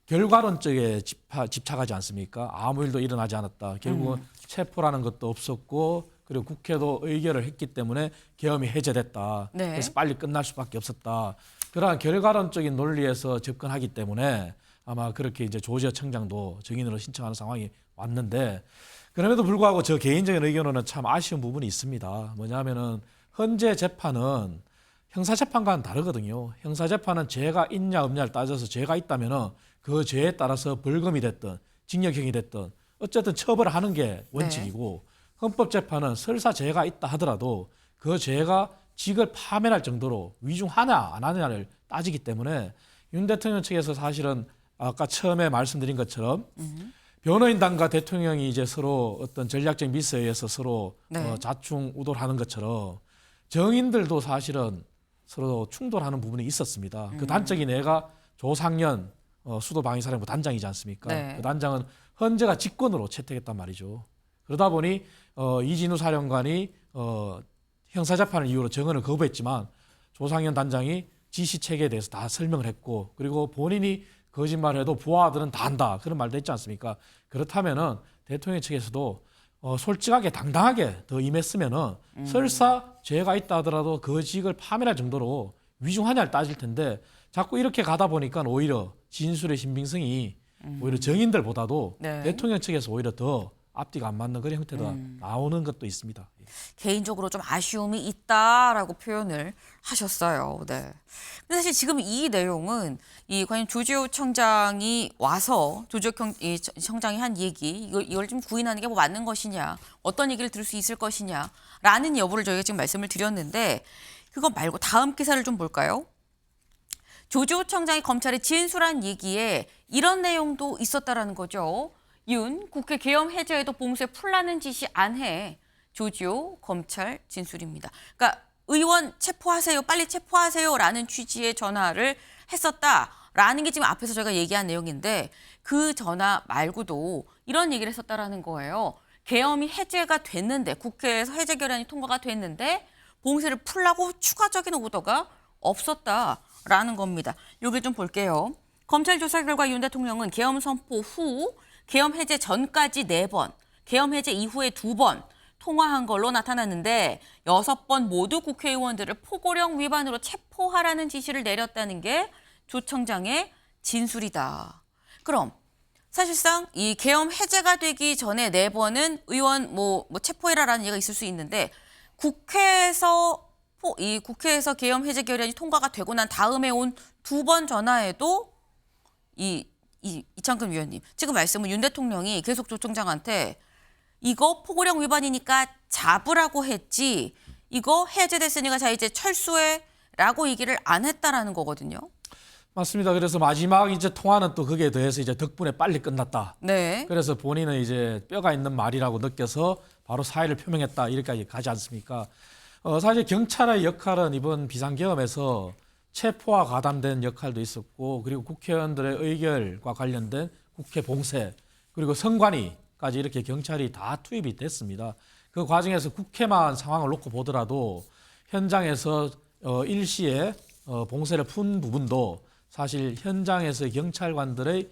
결과론적에 집착하지 않습니까? 아무 일도 일어나지 않았다. 결국은 체포라는 것도 없었고, 그리고 국회도 의결을 했기 때문에 계엄이 해제됐다. 네. 그래서 빨리 끝날 수밖에 없었다. 그러한 결과론적인 논리에서 접근하기 때문에 아마 그렇게 이제 조지호 청장도 증인으로 신청하는 상황이 왔는데, 그럼에도 불구하고 저 개인적인 의견으로는 참 아쉬운 부분이 있습니다. 뭐냐면은 현재 재판은 형사재판과는 다르거든요. 형사재판은 죄가 있냐 없냐를 따져서 죄가 있다면은 그 죄에 따라서 벌금이 됐든 징역형이 됐든 어쨌든 처벌을 하는 게 원칙이고, 헌법재판은 설사 죄가 있다 하더라도 그 죄가 직을 파면할 정도로 위중하냐 안 하냐를 따지기 때문에 윤 대통령 측에서 사실은 아까 처음에 말씀드린 것처럼 변호인단과 대통령이 이제 서로 어떤 전략적 미스에 의해서 서로 네. 자충우돌하는 것처럼 정인들도 사실은 서로 충돌하는 부분이 있었습니다. 그 단적인 애가 조상년 수도방위사령부 단장이지 않습니까? 네. 그 단장은 헌재가 직권으로 채택했단 말이죠. 그러다 보니 이진우 사령관이 형사재판을 이유로 정언을 거부했지만 조상현 단장이 지시체계에 대해서 다 설명을 했고, 그리고 본인이 거짓말해도 부하들은 다 한다 그런 말도 했지 않습니까? 그렇다면은 대통령 측에서도 솔직하게 당당하게 더 임했으면은 설사 죄가 있다 하더라도 그 직을 파면할 정도로 위중하냐를 따질 텐데, 자꾸 이렇게 가다 보니까 오히려 진술의 신빙성이 오히려 정인들보다도 네. 대통령 측에서 오히려 더 앞뒤가 안 맞는 그런 형태가 나오는 것도 있습니다. 개인적으로 좀 아쉬움이 있다라고 표현을 하셨어요. 네. 근데 사실 지금 이 내용은 이 과연 조지호 청장이 와서 조지호 청장이 한 얘기 이걸 좀 구인하는 게 뭐 맞는 것이냐, 어떤 얘기를 들을 수 있을 것이냐라는 여부를 저희가 지금 말씀을 드렸는데, 그거 말고 다음 기사를 좀 볼까요? 조지호 청장이 검찰에 진술한 얘기에 이런 내용도 있었다라는 거죠. 윤 국회 계엄 해제에도 봉쇄 풀라는 지시 안 해. 조지호 검찰 진술입니다. 그러니까 의원 체포하세요, 빨리 체포하세요라는 취지의 전화를 했었다라는 게 지금 앞에서 저희가 얘기한 내용인데, 그 전화 말고도 이런 얘기를 했었다라는 거예요. 계엄이 해제가 됐는데, 국회에서 해제 결안이 통과가 됐는데 봉쇄를 풀라고 추가적인 오더가 없었다라는 겁니다. 여기 좀 볼게요. 검찰 조사 결과 윤 대통령은 계엄 선포 후 계엄 해제 전까지 4번, 계엄 해제 이후에 2번 통화한 걸로 나타났는데 6번 모두 국회의원들을 포고령 위반으로 체포하라는 지시를 내렸다는 게 조 청장의 진술이다. 그럼 사실상 이 계엄 해제가 되기 전에 4번은 의원 뭐 체포해라라는 얘기가 있을 수 있는데, 국회에서 계엄 해제 결의안이 통과가 되고 난 다음에 온 2번 전화에도 이창근 위원님 지금 말씀은 윤 대통령이 계속 조 청장한테 이거 포고령 위반이니까 잡으라고 했지, 이거 해제됐으니까 자 이제 철수해라고 얘기를 안 했다라는 거거든요. 맞습니다. 그래서 마지막 이제 통화는 또 거기에 더해서 이제 덕분에 빨리 끝났다. 네. 그래서 본인은 이제 뼈가 있는 말이라고 느껴서 바로 사의를 표명했다, 이렇게까지 가지 않습니까? 사실 경찰의 역할은 이번 비상계엄에서 체포와 가담된 역할도 있었고, 그리고 국회의원들의 의결과 관련된 국회 봉쇄, 그리고 선관위까지 이렇게 경찰이 다 투입이 됐습니다. 그 과정에서 국회만 상황을 놓고 보더라도 현장에서 일시에 봉쇄를 푼 부분도 사실 현장에서의 경찰관들의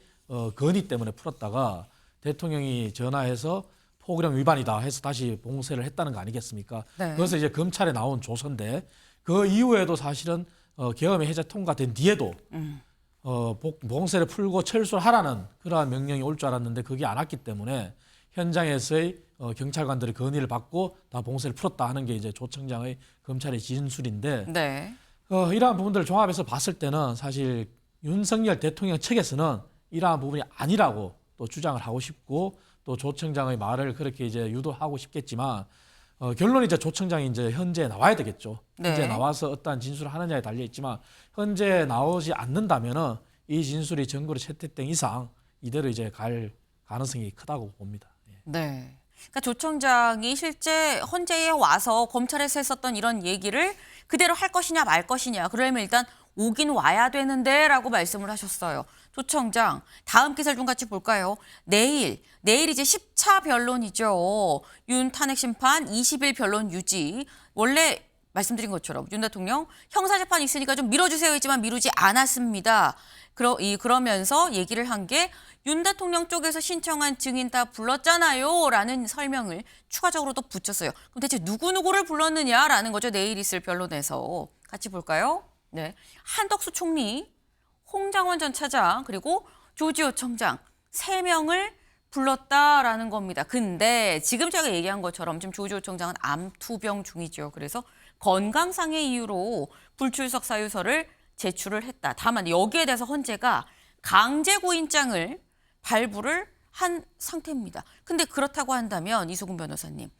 건의 때문에 풀었다가 대통령이 전화해서 포고령 위반이다 해서 다시 봉쇄를 했다는 거 아니겠습니까? 네. 그래서 이제 검찰에 나온 조서인데, 그 이후에도 사실은 계엄의 해제 통과된 뒤에도 봉쇄를 풀고 철수를 하라는 그러한 명령이 올 줄 알았는데 그게 안 왔기 때문에 현장에서의 경찰관들의 건의를 받고 다 봉쇄를 풀었다 하는 게 이제 조 청장의 검찰의 진술인데 네. 이러한 부분들을 종합해서 봤을 때는 사실 윤석열 대통령 측에서는 이러한 부분이 아니라고 또 주장을 하고 싶고 또 조 청장의 말을 그렇게 이제 유도하고 싶겠지만 결론이 이제 조 청장이 이제 현재 나와야 되겠죠. 네. 현재 나와서 어떠한 진술을 하느냐에 달려 있지만 현재 나오지 않는다면은 이 진술이 증거로 채택된 이상 이대로 이제 갈 가능성이 크다고 봅니다. 예. 네. 그러니까 조 청장이 실제 헌재에 와서 검찰에서 했었던 이런 얘기를 그대로 할 것이냐 말 것이냐. 그러려면 일단 오긴 와야 되는데라고 말씀을 하셨어요. 조 청장, 다음 기사를 좀 같이 볼까요? 내일 이제 10차 변론이죠. 윤 탄핵 심판 20일 변론 유지. 원래 말씀드린 것처럼 윤 대통령 형사재판 있으니까 좀 미뤄주세요 했지만 미루지 않았습니다. 그러면서 얘기를 한 게 윤 대통령 쪽에서 신청한 증인 다 불렀잖아요 라는 설명을 추가적으로 또 붙였어요. 그럼 대체 누구누구를 불렀느냐라는 거죠. 내일 있을 변론에서. 같이 볼까요? 네, 한덕수 총리, 홍장원 전 차장 그리고 조지호 청장 3명을 불렀다라는 겁니다. 근데 지금 제가 얘기한 것처럼 지금 조지호 청장은 암투병 중이죠. 그래서 건강상의 이유로 불출석 사유서를 제출을 했다. 다만 여기에 대해서 헌재가 강제구인장을 발부를 한 상태입니다. 근데 그렇다고 한다면 이소금 변호사님,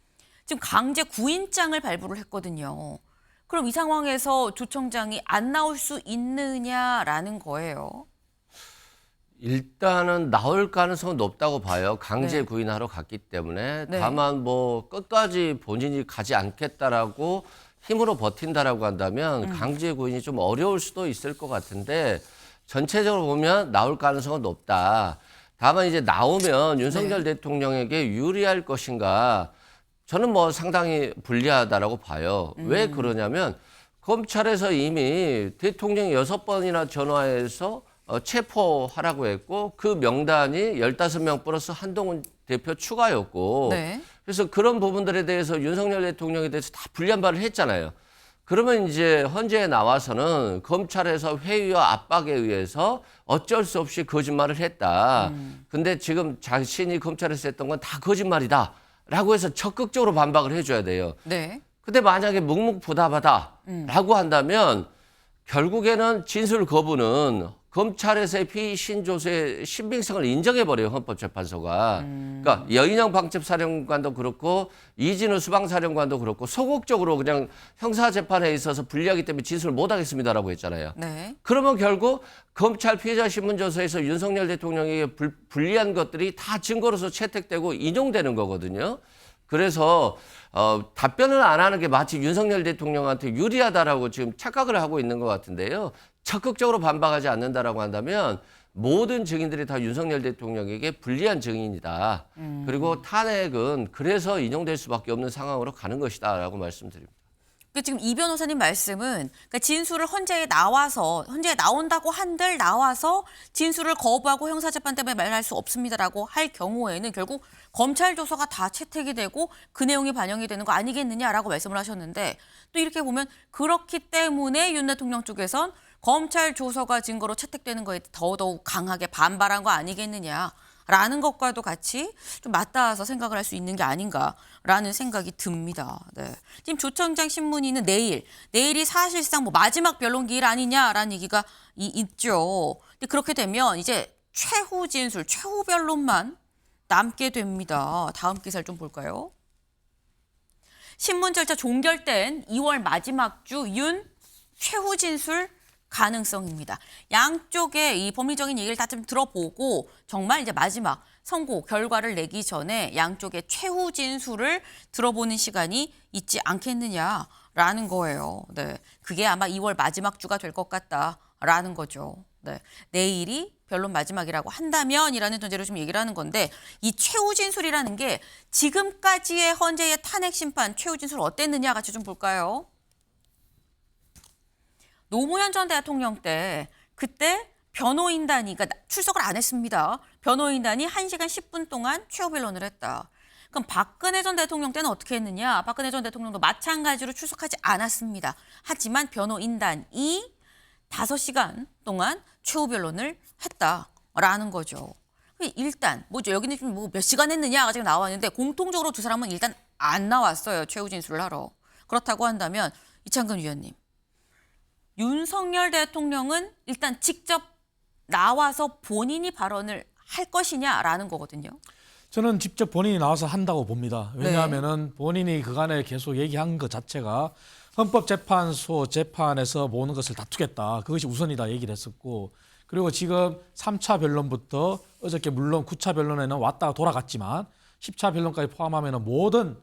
지금 강제구인장을 발부를 했거든요. 그럼 이 상황에서 조 청장이 안 나올 수 있느냐라는 거예요. 일단은 나올 가능성은 높다고 봐요. 강제 네. 구인하러 갔기 때문에. 네. 다만 뭐 끝까지 본인이 가지 않겠다라고 힘으로 버틴다라고 한다면 강제 구인이 좀 어려울 수도 있을 것 같은데 전체적으로 보면 나올 가능성은 높다. 다만 이제 나오면 윤석열 대통령에게 유리할 것인가? 저는 뭐 상당히 불리하다라고 봐요. 왜 그러냐면 검찰에서 이미 대통령이 6번이나 전화해서 체포하라고 했고 그 명단이 15명 플러스 한동훈 대표 추가였고 네. 그래서 그런 부분들에 대해서 윤석열 대통령에 대해서 다 불리한 말을 했잖아요. 그러면 이제 헌재에 나와서는 검찰에서 회의와 압박에 의해서 어쩔 수 없이 거짓말을 했다. 근데 지금 자신이 검찰에서 했던 건 다 거짓말이다. 라고 해서 적극적으로 반박을 해줘야 돼요. 네. 근데 만약에 묵묵부답하다 라고 한다면 결국에는 진술 거부는 검찰에서의 피의 신조서의 신빙성을 인정해버려요. 헌법재판소가. 그러니까 여인영 방첩사령관도 그렇고 이진우 수방사령관도 그렇고 소극적으로 그냥 형사재판에 있어서 불리하기 때문에 진술을 못하겠습니다라고 했잖아요. 네. 그러면 결국 검찰 피해자 신문조서에서 윤석열 대통령에게 불리한 것들이 다 증거로서 채택되고 인용되는 거거든요. 그래서 답변을 안 하는 게 마치 윤석열 대통령한테 유리하다라고 지금 착각을 하고 있는 것 같은데요. 적극적으로 반박하지 않는다라고 한다면 모든 증인들이 다 윤석열 대통령에게 불리한 증인이다. 그리고 탄핵은 그래서 인용될 수밖에 없는 상황으로 가는 것이다라고 말씀드립니다. 지금 이 변호사님 말씀은 그러니까 진술을 헌재에 나온다고 한들 나와서 진술을 거부하고 형사재판 때문에 말할 수 없습니다라고 할 경우에는 결국 검찰 조서가 다 채택이 되고 그 내용이 반영이 되는 거 아니겠느냐라고 말씀을 하셨는데 또 이렇게 보면 그렇기 때문에 윤 대통령 쪽에선 검찰 조서가 증거로 채택되는 거에 더더욱 강하게 반발한 거 아니겠느냐라는 것과도 같이 좀 맞닿아서 생각을 할 수 있는 게 아닌가라는 생각이 듭니다. 네. 지금 조 청장 신문위는 내일이 사실상 뭐 마지막 변론기일 아니냐라는 얘기가 있죠. 근데 그렇게 되면 이제 최후 진술, 최후 변론만 남게 됩니다. 다음 기사를 좀 볼까요? 신문 절차 종결된 2월 마지막 주 윤 최후 진술 가능성입니다. 양쪽의 이 법리적인 얘기를 다 좀 들어보고 정말 이제 마지막 선고 결과를 내기 전에 양쪽의 최후 진술을 들어보는 시간이 있지 않겠느냐라는 거예요. 네, 그게 아마 2월 마지막 주가 될 것 같다라는 거죠. 네, 내일이 변론 마지막이라고 한다면이라는 전제로 좀 얘기를 하는 건데 이 최후 진술이라는 게 지금까지의 헌재의 탄핵 심판 최후 진술 어땠느냐 같이 좀 볼까요? 노무현 전 대통령 때 그때 변호인단이 그러니까 출석을 안 했습니다. 변호인단이 1시간 10분 동안 최후 변론을 했다. 그럼 박근혜 전 대통령 때는 어떻게 했느냐? 박근혜 전 대통령도 마찬가지로 출석하지 않았습니다. 하지만 변호인단이 5시간 동안 최후 변론을 했다라는 거죠. 일단 뭐죠? 여기는 좀 뭐 몇 시간 했느냐가 지금 나왔는데 공통적으로 두 사람은 일단 안 나왔어요. 최후 진술을 하러. 그렇다고 한다면 이창근 위원님, 윤석열 대통령은 일단 직접 나와서 본인이 발언을 할 것이냐라는 거거든요. 저는 직접 본인이 나와서 한다고 봅니다. 왜냐하면은 본인이 그간에 계속 얘기한 것 자체가 헌법재판소 재판에서 모든 것을 다투겠다. 그것이 우선이다 얘기를 했었고, 그리고 지금 3차 변론부터 어저께 물론 9차 변론에는 왔다가 돌아갔지만 10차 변론까지 포함하면 모든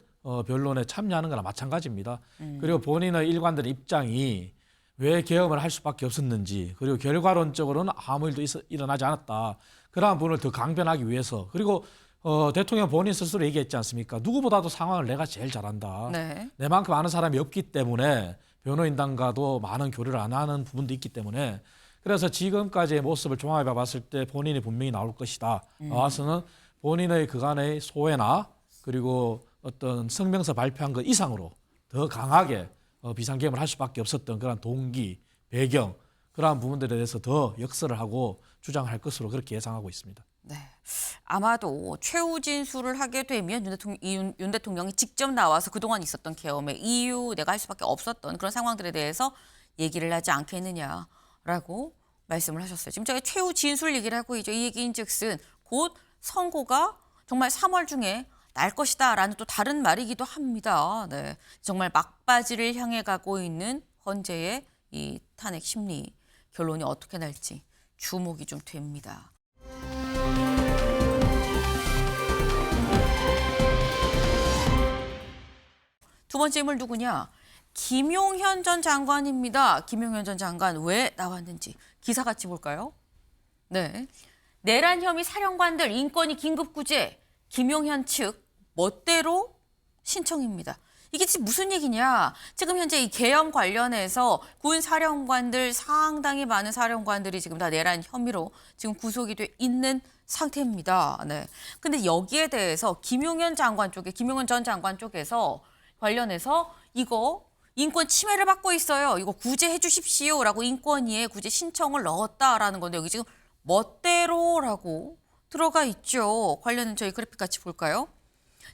변론에 참여하는 거나 마찬가지입니다. 그리고 본인의 일관된 입장이 왜 계엄을 할 수밖에 없었는지, 그리고 결과론적으로는 아무 일도 일어나지 않았다. 그러한 부분을 더 강변하기 위해서, 그리고 대통령 본인 스스로 얘기했지 않습니까? 누구보다도 상황을 내가 제일 잘한다. 네. 내만큼 아는 사람이 없기 때문에 변호인단과도 많은 교류를 안 하는 부분도 있기 때문에, 그래서 지금까지의 모습을 종합해 봤을 때 본인이 분명히 나올 것이다. 나와서는 본인의 그간의 소회나 그리고 어떤 성명서 발표한 것 이상으로 더 강하게 비상계엄을 할 수밖에 없었던 그런 동기, 배경, 그러한 부분들에 대해서 더 역설을 하고 주장할 것으로 그렇게 예상하고 있습니다. 네. 아마도 최후 진술을 하게 되면 윤 대통령이 직접 나와서 그동안 있었던 계엄의 이유, 내가 할 수밖에 없었던 그런 상황들에 대해서 얘기를 하지 않겠느냐라고 말씀을 하셨어요. 지금 저희가 최후 진술 얘기를 하고 있죠. 이 얘기인즉슨 곧 선고가 정말 3월 중에 날 것이다라는 또 다른 말이기도 합니다. 네. 정말 막바지를 향해 가고 있는 헌재의 이 탄핵 심리 결론이 어떻게 날지 주목이 좀 됩니다. 두 번째 인물 누구냐? 김용현 전 장관입니다. 김용현 전 장관 왜 나왔는지 기사 같이 볼까요? 네, 내란 혐의 사령관들 인권위 긴급구제 김용현 측 멋대로 신청입니다. 이게 지금 무슨 얘기냐? 지금 현재 이 계엄 관련해서 군 사령관들 상당히 많은 사령관들이 지금 다 내란 혐의로 지금 구속이 돼 있는 상태입니다. 네. 근데 여기에 대해서 김용현 전 장관 쪽에서 관련해서 이거 인권 침해를 받고 있어요. 이거 구제해 주십시오라고 인권위에 구제 신청을 넣었다라는 건데 여기 지금 멋대로라고 들어가 있죠. 관련은 저희 그래픽 같이 볼까요?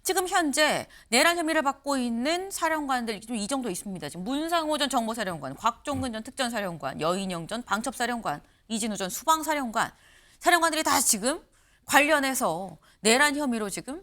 지금 현재 내란 혐의를 받고 있는 사령관들 좀 이 정도 있습니다. 지금 문상호 전 정보사령관, 곽종근 전 특전사령관, 여인영 전 방첩사령관, 이진우 전 수방사령관, 사령관들이 다 지금 관련해서 내란 혐의로 지금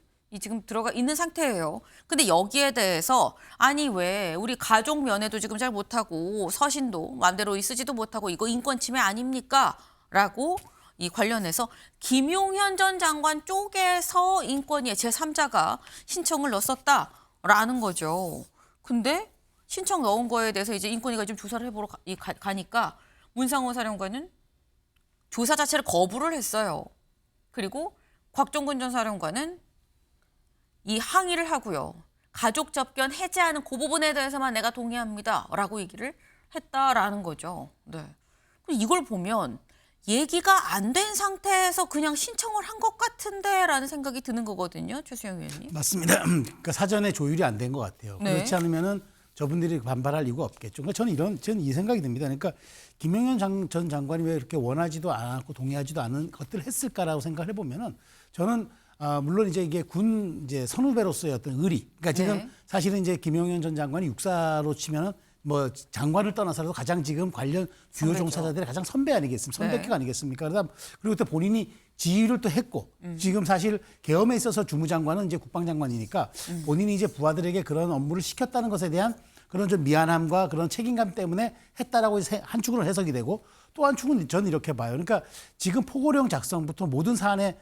들어가 있는 상태예요. 근데 여기에 대해서 아니 왜 우리 가족 면회도 지금 잘 못하고 서신도 마음대로 쓰지도 못하고 이거 인권 침해 아닙니까? 라고 이 관련해서 김용현 전 장관 쪽에서 인권위에 제3자가 신청을 넣었다라는 거죠. 근데 신청 넣은 거에 대해서 이제 인권위가 좀 조사를 해보러 가니까 문상호 사령관은 조사 자체를 거부를 했어요. 그리고 곽종근 전 사령관은 이 항의를 하고요. 가족 접견 해제하는 그 부분에 대해서만 내가 동의합니다라고 얘기를 했다라는 거죠. 네. 이걸 보면 얘기가 안 된 상태에서 그냥 신청을 한 것 같은데라는 생각이 드는 거거든요. 최수영 의원님. 맞습니다. 그러니까 사전에 조율이 안 된 것 같아요. 네. 그렇지 않으면은 저분들이 반발할 이유가 없겠죠. 그러니까 저는 이 생각이 듭니다. 그러니까 김용현 전 장관이 왜 이렇게 원하지도 않았고 동의하지도 않은 것들을 했을까라고 생각을 해보면은 저는 물론 이제 이게 군 이제 선후배로서의 어떤 의리. 그러니까 지금 네. 사실은 이제 김용현 전 장관이 육사로 치면은 뭐 장관을 떠나서라도 가장 지금 관련 주요 선배죠. 종사자들의 가장 선배 아니겠습니까? 선배급 네. 아니겠습니까? 그리고 또 본인이 지휘를 또 했고 지금 사실 계엄에 있어서 주무장관은 이제 국방장관이니까 본인이 이제 부하들에게 그런 업무를 시켰다는 것에 대한 그런 좀 미안함과 그런 책임감 때문에 했다라고 한 축으로 해석이 되고 또 한 축은 저는 이렇게 봐요. 그러니까 지금 포고령 작성부터 모든 사안에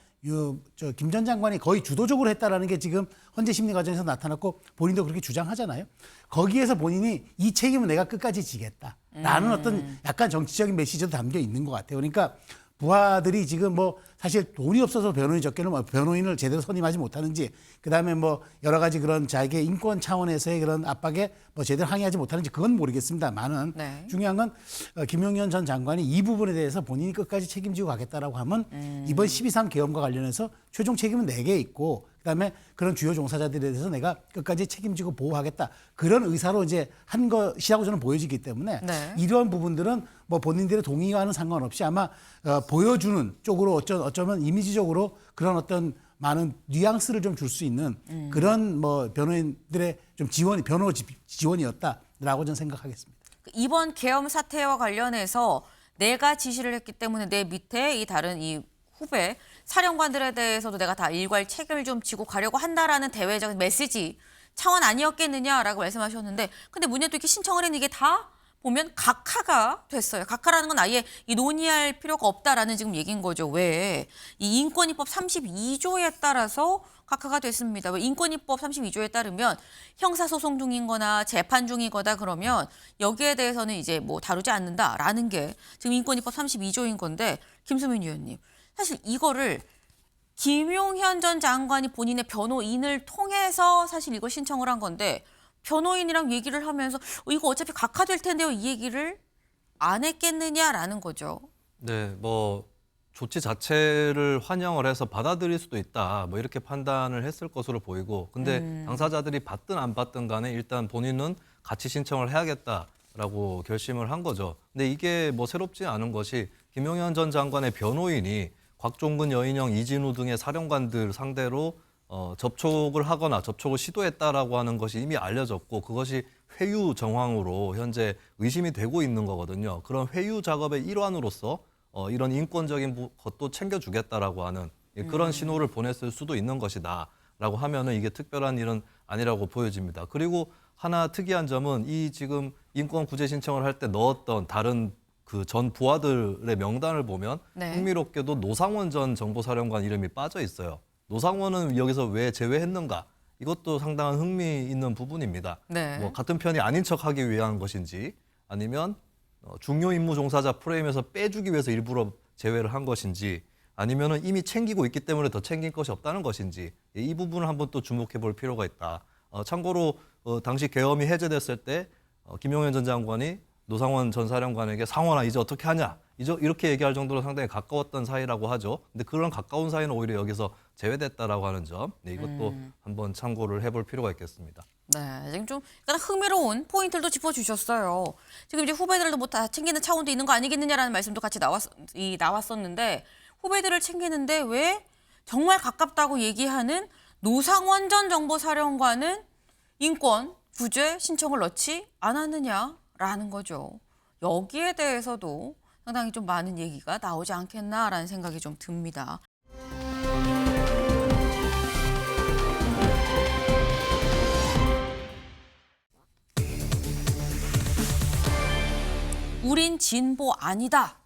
김 전 장관이 거의 주도적으로 했다라는 게 지금 헌재 심리 과정에서 나타났고 본인도 그렇게 주장하잖아요. 거기에서 본인이 이 책임은 내가 끝까지 지겠다라는 어떤 약간 정치적인 메시지도 담겨 있는 것 같아요. 그러니까 부하들이 지금 뭐 사실 돈이 없어서 변호인 적게는 뭐 변호인을 제대로 선임하지 못하는지 그다음에 뭐 여러 가지 그런 자기의 인권 차원에서의 그런 압박에 뭐 제대로 항의하지 못하는지 그건 모르겠습니다만은 네. 중요한 건 김용현 전 장관이 이 부분에 대해서 본인이 끝까지 책임지고 가겠다라고 하면 이번 12.3 계엄과 관련해서 최종 책임은 내게 있고 그다음에 그런 주요 종사자들에 대해서 내가 끝까지 책임지고 보호하겠다 그런 의사로 이제 한 것이라고 저는 보여지기 때문에 네. 이러한 부분들은 뭐 본인들의 동의와는 상관없이 아마 보여주는 쪽으로 어쩌면 이미지적으로 그런 어떤 많은 뉘앙스를 좀 줄 수 있는 그런 뭐 변호인들의 좀 변호 지원이었다라고 저는 생각하겠습니다. 이번 계엄 사태와 관련해서 내가 지시를 했기 때문에 내 밑에 이 다른 이 후배 사령관들에 대해서도 내가 다 일괄 책임을 좀 지고 가려고 한다라는 대외적인 메시지 차원 아니었겠느냐라고 말씀하셨는데, 근데 문제는 또 이렇게 신청을 했는데 이게 다 보면 각하가 됐어요. 각하라는 건 아예 이 논의할 필요가 없다라는 지금 얘기인 거죠. 왜? 이 인권입법 32조에 따라서 각하가 됐습니다. 왜? 인권입법 32조에 따르면 형사소송 중인 거나 재판 중이거나 그러면 여기에 대해서는 이제 뭐 다루지 않는다라는 게 지금 인권입법 32조인 건데, 김수민 의원님, 사실 이거를 김용현 전 장관이 본인의 변호인을 통해서 사실 이걸 신청을 한 건데, 변호인이랑 얘기를 하면서 이거 어차피 각하될 텐데요, 이 얘기를 안 했겠느냐라는 거죠. 네, 뭐 조치 자체를 환영을 해서 받아들일 수도 있다, 뭐 이렇게 판단을 했을 것으로 보이고, 근데 당사자들이 받든 안 받든 간에 일단 본인은 같이 신청을 해야겠다라고 결심을 한 거죠. 근데 이게 뭐 새롭지 않은 것이 김용현 전 장관의 변호인이 곽종근, 여인영, 이진우 등의 사령관들 상대로 접촉을 하거나 접촉을 시도했다라고 하는 것이 이미 알려졌고, 그것이 회유 정황으로 현재 의심이 되고 있는 거거든요. 그런 회유 작업의 일환으로서 이런 인권적인 것도 챙겨주겠다라고 하는 그런 신호를 보냈을 수도 있는 것이다라고 하면은 이게 특별한 일은 아니라고 보여집니다. 그리고 하나 특이한 점은 이 지금 인권 구제 신청을 할 때 넣었던 다른 그 전 부하들의 명단을 보면 네. 흥미롭게도 노상원 전 정보사령관 이름이 빠져 있어요. 노상원은 여기서 왜 제외했는가? 이것도 상당한 흥미 있는 부분입니다. 네. 뭐 같은 편이 아닌 척하기 위한 것인지, 아니면 중요 임무 종사자 프레임에서 빼주기 위해서 일부러 제외를 한 것인지, 아니면은 이미 챙기고 있기 때문에 더 챙길 것이 없다는 것인지, 이 부분을 한번 또 주목해 볼 필요가 있다. 참고로 당시 계엄이 해제됐을 때 김용현 전 장관이 노상원 전 사령관에게 상원아 이제 어떻게 하냐 이렇게 얘기할 정도로 상당히 가까웠던 사이라고 하죠. 근데 그런 가까운 사이는 오히려 여기서 제외됐다라고 하는 점, 네, 이것도 한번 참고를 해볼 필요가 있겠습니다. 네, 지금 좀 약간 흥미로운 포인트도 짚어주셨어요. 지금 이제 후배들도 뭐 다 챙기는 차원도 있는 거 아니겠느냐라는 말씀도 같이 나왔었는데, 후배들을 챙기는데 왜 정말 가깝다고 얘기하는 노상원 전 정보사령관은 인권 구제 신청을 넣지 않았느냐라는 거죠. 여기에 대해서도 상당히 좀 많은 얘기가 나오지 않겠나라는 생각이 좀 듭니다. 우린 진보 아니다.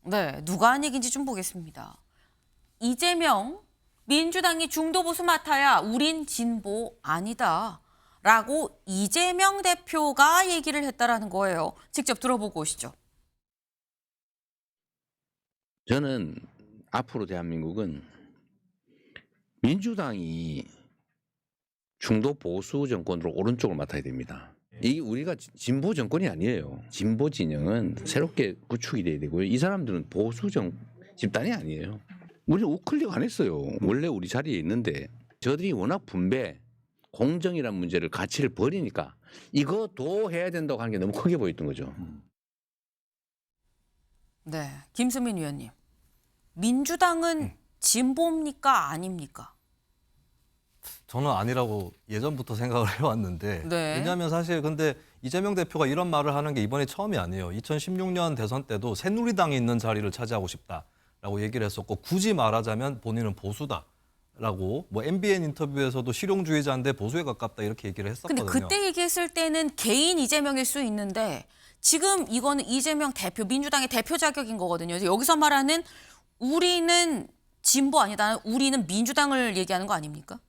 네, 누가 한 얘기인지 좀 보겠습니다. 이재명, 민주당이 중도 보수 맡아야 우린 진보 아니다. 라고 이재명 대표가 얘기를 했다라는 거예요. 직접 들어보고 오시죠. 저는 앞으로 대한민국은 민주당이 중도 보수 정권으로 오른쪽을 맡아야 됩니다. 이게 우리가 진보 정권이 아니에요. 진보 진영은 새롭게 구축이 돼야 되고요. 이 사람들은 보수 집단이 아니에요. 우리는 우클릭 안 했어요. 원래 우리 자리에 있는데 저들이 워낙 분배, 공정이라는 문제를 가치를 버리니까 이것도 해야 된다고 하는 게 너무 크게 보였던 거죠. 네, 김수민 의원님. 민주당은 진보입니까? 아닙니까? 저는 아니라고 예전부터 생각을 해왔는데, 네. 왜냐하면 사실 근데 이재명 대표가 이런 말을 하는 게 이번이 처음이 아니에요. 2016년 대선 때도 새누리당이 있는 자리를 차지하고 싶다라고 얘기를 했었고, 굳이 말하자면 본인은 보수다라고, 뭐 MBN 인터뷰에서도 실용주의자인데 보수에 가깝다 이렇게 얘기를 했었거든요. 근데 그때 얘기했을 때는 개인 이재명일 수 있는데, 지금 이거는 이재명 대표, 민주당의 대표 자격인 거거든요. 여기서 말하는 우리는 진보 아니다, 우리는 민주당을 얘기하는 거 아닙니까?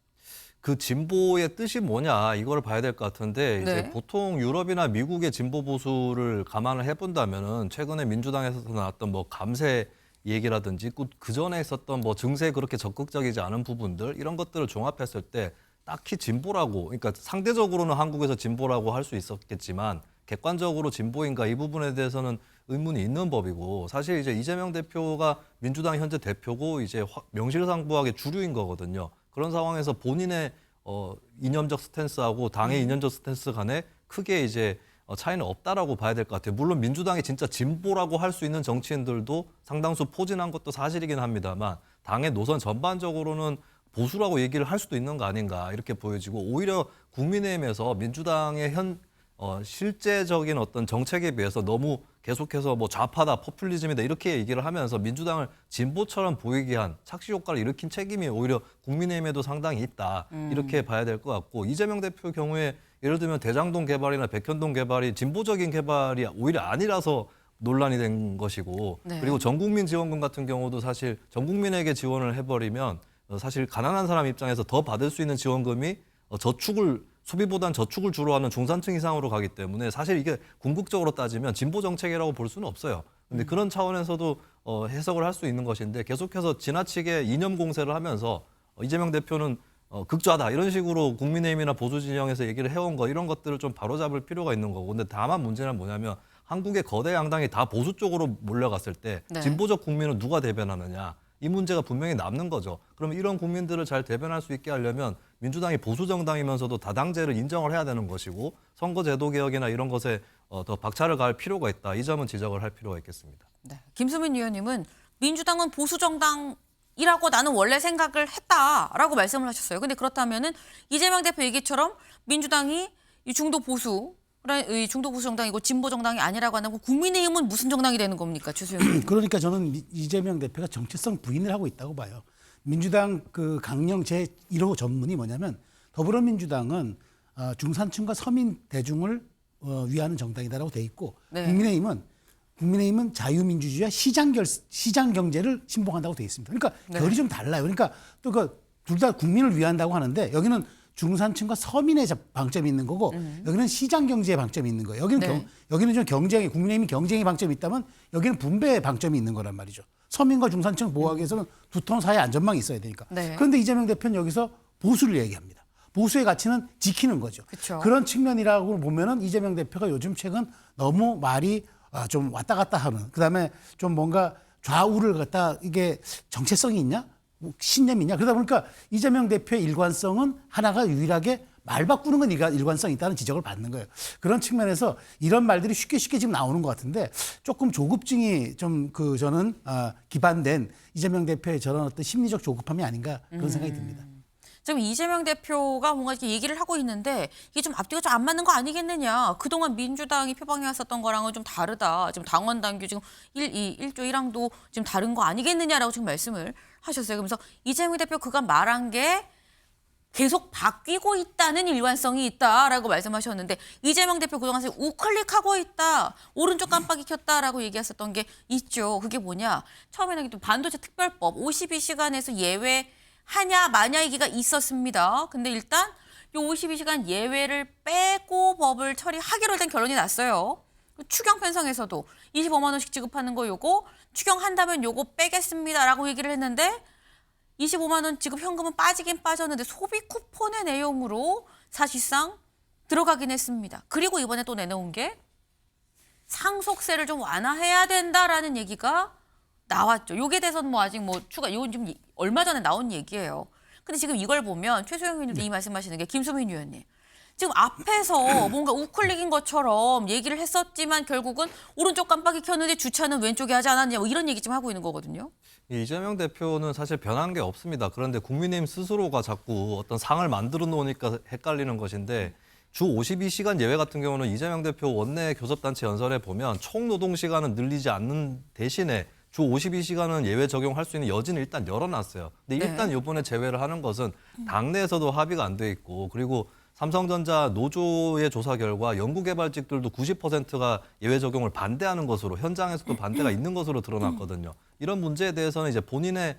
그 진보의 뜻이 뭐냐 이걸 봐야 될 것 같은데, 이제 네. 보통 유럽이나 미국의 진보 보수를 감안을 해본다면은 최근에 민주당에서 나왔던 뭐 감세 얘기라든지 그 전에 있었던 뭐 증세에 그렇게 적극적이지 않은 부분들, 이런 것들을 종합했을 때 딱히 진보라고, 그러니까 상대적으로는 한국에서 진보라고 할 수 있었겠지만 객관적으로 진보인가 이 부분에 대해서는 의문이 있는 법이고, 사실 이제 이재명 대표가 민주당 현재 대표고 이제 명실상부하게 주류인 거거든요. 그런 상황에서 본인의 이념적 스탠스하고 당의 이념적 스탠스 간에 크게 이제 차이는 없다라고 봐야 될 것 같아요. 물론 민주당이 진짜 진보라고 할 수 있는 정치인들도 상당수 포진한 것도 사실이긴 합니다만 당의 노선 전반적으로는 보수라고 얘기를 할 수도 있는 거 아닌가 이렇게 보여지고 오히려 국민의힘에서 민주당의 실제적인 어떤 정책에 비해서 너무 계속해서 뭐 좌파다, 포퓰리즘이다 이렇게 얘기를 하면서 민주당을 진보처럼 보이게 한 착시 효과를 일으킨 책임이 오히려 국민의힘에도 상당히 있다 이렇게 봐야 될 것 같고 이재명 대표 경우에 예를 들면 대장동 개발이나 백현동 개발이 진보적인 개발이 오히려 아니라서 논란이 된 것이고 네. 그리고 전국민 지원금 같은 경우도 사실 전 국민에게 지원을 해버리면 사실 가난한 사람 입장에서 더 받을 수 있는 지원금이 소비보단 저축을 주로 하는 중산층 이상으로 가기 때문에 사실 이게 궁극적으로 따지면 진보 정책이라고 볼 수는 없어요. 근데 그런 차원에서도 해석을 할 수 있는 것인데 계속해서 지나치게 이념 공세를 하면서 이재명 대표는 극좌다 이런 식으로 국민의힘이나 보수 진영에서 얘기를 해온 거 이런 것들을 좀 바로잡을 필요가 있는 거고 근데 다만 문제는 뭐냐면 한국의 거대 양당이 다 보수 쪽으로 몰려갔을 때 네. 진보적 국민은 누가 대변하느냐 이 문제가 분명히 남는 거죠. 그러면 이런 국민들을 잘 대변할 수 있게 하려면 민주당이 보수 정당이면서도 다당제를 인정을 해야 되는 것이고 선거제도 개혁이나 이런 것에 더 박차를 가할 필요가 있다. 이 점은 지적을 할 필요가 있겠습니다. 네. 김수민 의원님은 민주당은 보수 정당이라고 나는 원래 생각을 했다라고 말씀을 하셨어요. 근데 그렇다면은 이재명 대표 얘기처럼 민주당이 이 중도 보수 정당이고 진보 정당이 아니라고 안 하고 국민의힘은 무슨 정당이 되는 겁니까, 최수영 의원님? 그러니까 저는 이재명 대표가 정체성 부인을 하고 있다고 봐요. 민주당 그 강령 제1호 전문이 뭐냐면 더불어민주당은 중산층과 서민 대중을 위하는 정당이다라고 돼 있고 네. 국민의힘은 자유민주주의와 시장 경제를 신봉한다고 돼 있습니다. 그러니까 네. 결이 좀 달라요. 그러니까 또 둘 다 국민을 위한다고 하는데 여기는 중산층과 서민의 방점이 있는 거고 여기는 시장 경제의 방점이 있는 거예요. 여기는 네. 여기는 좀 국민의힘이 경쟁의 방점이 있다면 여기는 분배의 방점이 있는 거란 말이죠. 서민과 중산층 보호하기 위해서는 두터운 사회 안전망이 있어야 되니까. 네. 그런데 이재명 대표는 여기서 보수를 얘기합니다. 보수의 가치는 지키는 거죠. 그쵸. 그런 측면이라고 보면은 이재명 대표가 요즘 최근 너무 말이 좀 왔다 갔다 하는 그다음에 좀 뭔가 좌우를 갖다 이게 정체성이 있냐? 신념이 있냐? 그러다 보니까 이재명 대표의 일관성은 하나가 유일하게 말 바꾸는 건 일관성이 있다는 지적을 받는 거예요. 그런 측면에서 이런 말들이 쉽게 지금 나오는 것 같은데 조금 조급증이 좀 저는 기반된 이재명 대표의 저런 어떤 심리적 조급함이 아닌가 그런 생각이 듭니다. 지금 이재명 대표가 뭔가 이렇게 얘기를 하고 있는데 이게 좀 앞뒤가 좀 안 맞는 거 아니겠느냐. 그동안 민주당이 표방해왔었던 거랑은 좀 다르다. 지금 당원 당규 지금 1조 1항도 지금 다른 거 아니겠느냐라고 지금 말씀을 하셨어요. 그러면서 이재명 대표 그간 말한 게 계속 바뀌고 있다는 일관성이 있다라고 말씀하셨는데 이재명 대표 그동안 우클릭하고 있다. 오른쪽 깜빡이 켰다라고 얘기했었던 게 있죠. 그게 뭐냐. 처음에는 또 반도체 특별법 52시간에서 예외하냐 마냐 얘기가 있었습니다. 근데 일단 이 52시간 예외를 빼고 법을 처리하기로 일단 결론이 났어요. 추경 편성에서도 25만 원씩 지급하는 거 요거 추경한다면 요거 빼겠습니다라고 얘기를 했는데 25만 원 지급 현금은 빠지긴 빠졌는데 소비 쿠폰의 내용으로 사실상 들어가긴 했습니다. 그리고 이번에 또 내놓은 게 상속세를 좀 완화해야 된다라는 얘기가 나왔죠. 요게 대해서는 뭐 아직 이건 좀 얼마 전에 나온 얘기예요. 근데 지금 이걸 보면 최수영 의원님도 이 말씀하시는 게 김수민 의원님. 지금 앞에서 뭔가 우클릭인 것처럼 얘기를 했었지만 결국은 오른쪽 깜빡이 켰는데 주차는 왼쪽에 하지 않았냐 뭐 이런 얘기 좀 하고 있는 거거든요. 이재명 대표는 사실 변한 게 없습니다. 그런데 국민의힘 스스로가 자꾸 어떤 상을 만들어 놓으니까 헷갈리는 것인데 주 52시간 예외 같은 경우는 이재명 대표 원내 교섭단체 연설에 보면 총 노동 시간은 늘리지 않는 대신에 주 52시간은 예외 적용할 수 있는 여지는 일단 열어놨어요. 근데 일단 이번에 제외를 하는 것은 당내에서도 합의가 안 돼 있고 그리고 삼성전자 노조의 조사 결과 연구개발직들도 90%가 예외 적용을 반대하는 것으로 현장에서도 반대가 있는 것으로 드러났거든요. 이런 문제에 대해서는 이제 본인의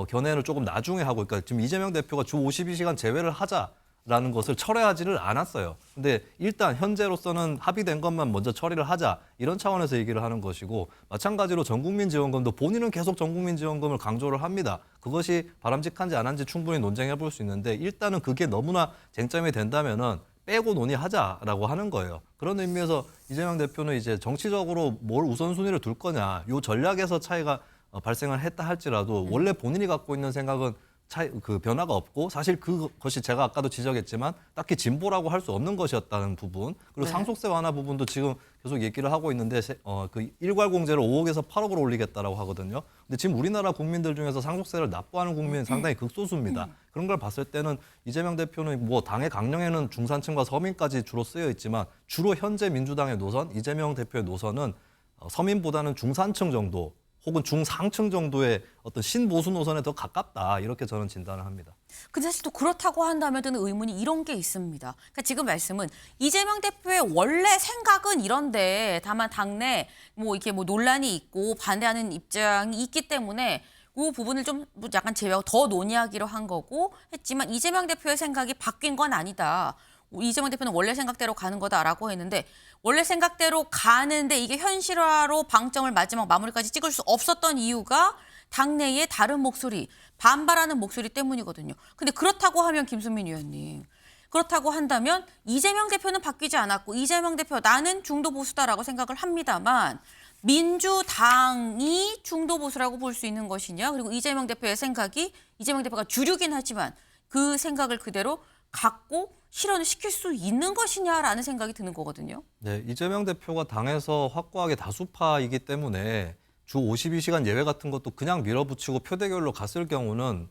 견해를 조금 나중에 하고 그러니까 지금 이재명 대표가 주 52시간 제외를 하자라는 것을 철회하지를 않았어요. 근데 일단 현재로서는 합의된 것만 먼저 처리를 하자 이런 차원에서 얘기를 하는 것이고 마찬가지로 전국민 지원금도 본인은 계속 전국민 지원금을 강조를 합니다. 그것이 바람직한지 안 한지 충분히 논쟁해 볼 수 있는데 일단은 그게 너무나 쟁점이 된다면은 빼고 논의하자라고 하는 거예요. 그런 의미에서 이재명 대표는 이제 정치적으로 뭘 우선순위를 둘 거냐 이 전략에서 차이가 발생을 했다 할지라도 원래 본인이 갖고 있는 생각은 그 변화가 없고 사실 그것이 제가 아까도 지적했지만 딱히 진보라고 할 수 없는 것이었다는 부분 그리고 네. 상속세 완화 부분도 지금 계속 얘기를 하고 있는데 그 일괄공제를 5억에서 8억으로 올리겠다라고 하거든요. 근데 지금 우리나라 국민들 중에서 상속세를 납부하는 국민은 상당히 극소수입니다. 그런 걸 봤을 때는 이재명 대표는 뭐 당의 강령에는 중산층과 서민까지 주로 쓰여 있지만 주로 현재 민주당의 노선, 이재명 대표의 노선은 서민보다는 중산층 정도 혹은 중상층 정도의 어떤 신보수 노선에 더 가깝다 이렇게 저는 진단을 합니다. 근데 사실 또 그렇다고 한다면 드는 의문이 이런 게 있습니다. 그러니까 지금 말씀은 이재명 대표의 원래 생각은 이런데 다만 당내 뭐 이렇게 뭐 논란이 있고 반대하는 입장이 있기 때문에 그 부분을 좀 약간 제외하고 더 논의하기로 한 거고 했지만 이재명 대표의 생각이 바뀐 건 아니다. 이재명 대표는 원래 생각대로 가는 거다라고 했는데 원래 생각대로 가는데 이게 현실화로 방점을 마지막 마무리까지 찍을 수 없었던 이유가 당내의 다른 목소리, 반발하는 목소리 때문이거든요. 근데 그렇다고 하면 김수민 의원님, 그렇다고 한다면 이재명 대표는 바뀌지 않았고 이재명 대표 나는 중도 보수다라고 생각을 합니다만 민주당이 중도 보수라고 볼 수 있는 것이냐 그리고 이재명 대표의 생각이 이재명 대표가 주류긴 하지만 그 생각을 그대로 갖고 실현을 시킬 수 있는 것이냐라는 생각이 드는 거거든요. 네, 이재명 대표가 당에서 확고하게 다수파이기 때문에 주 52시간 예외 같은 것도 그냥 밀어붙이고 표대결로 갔을 경우는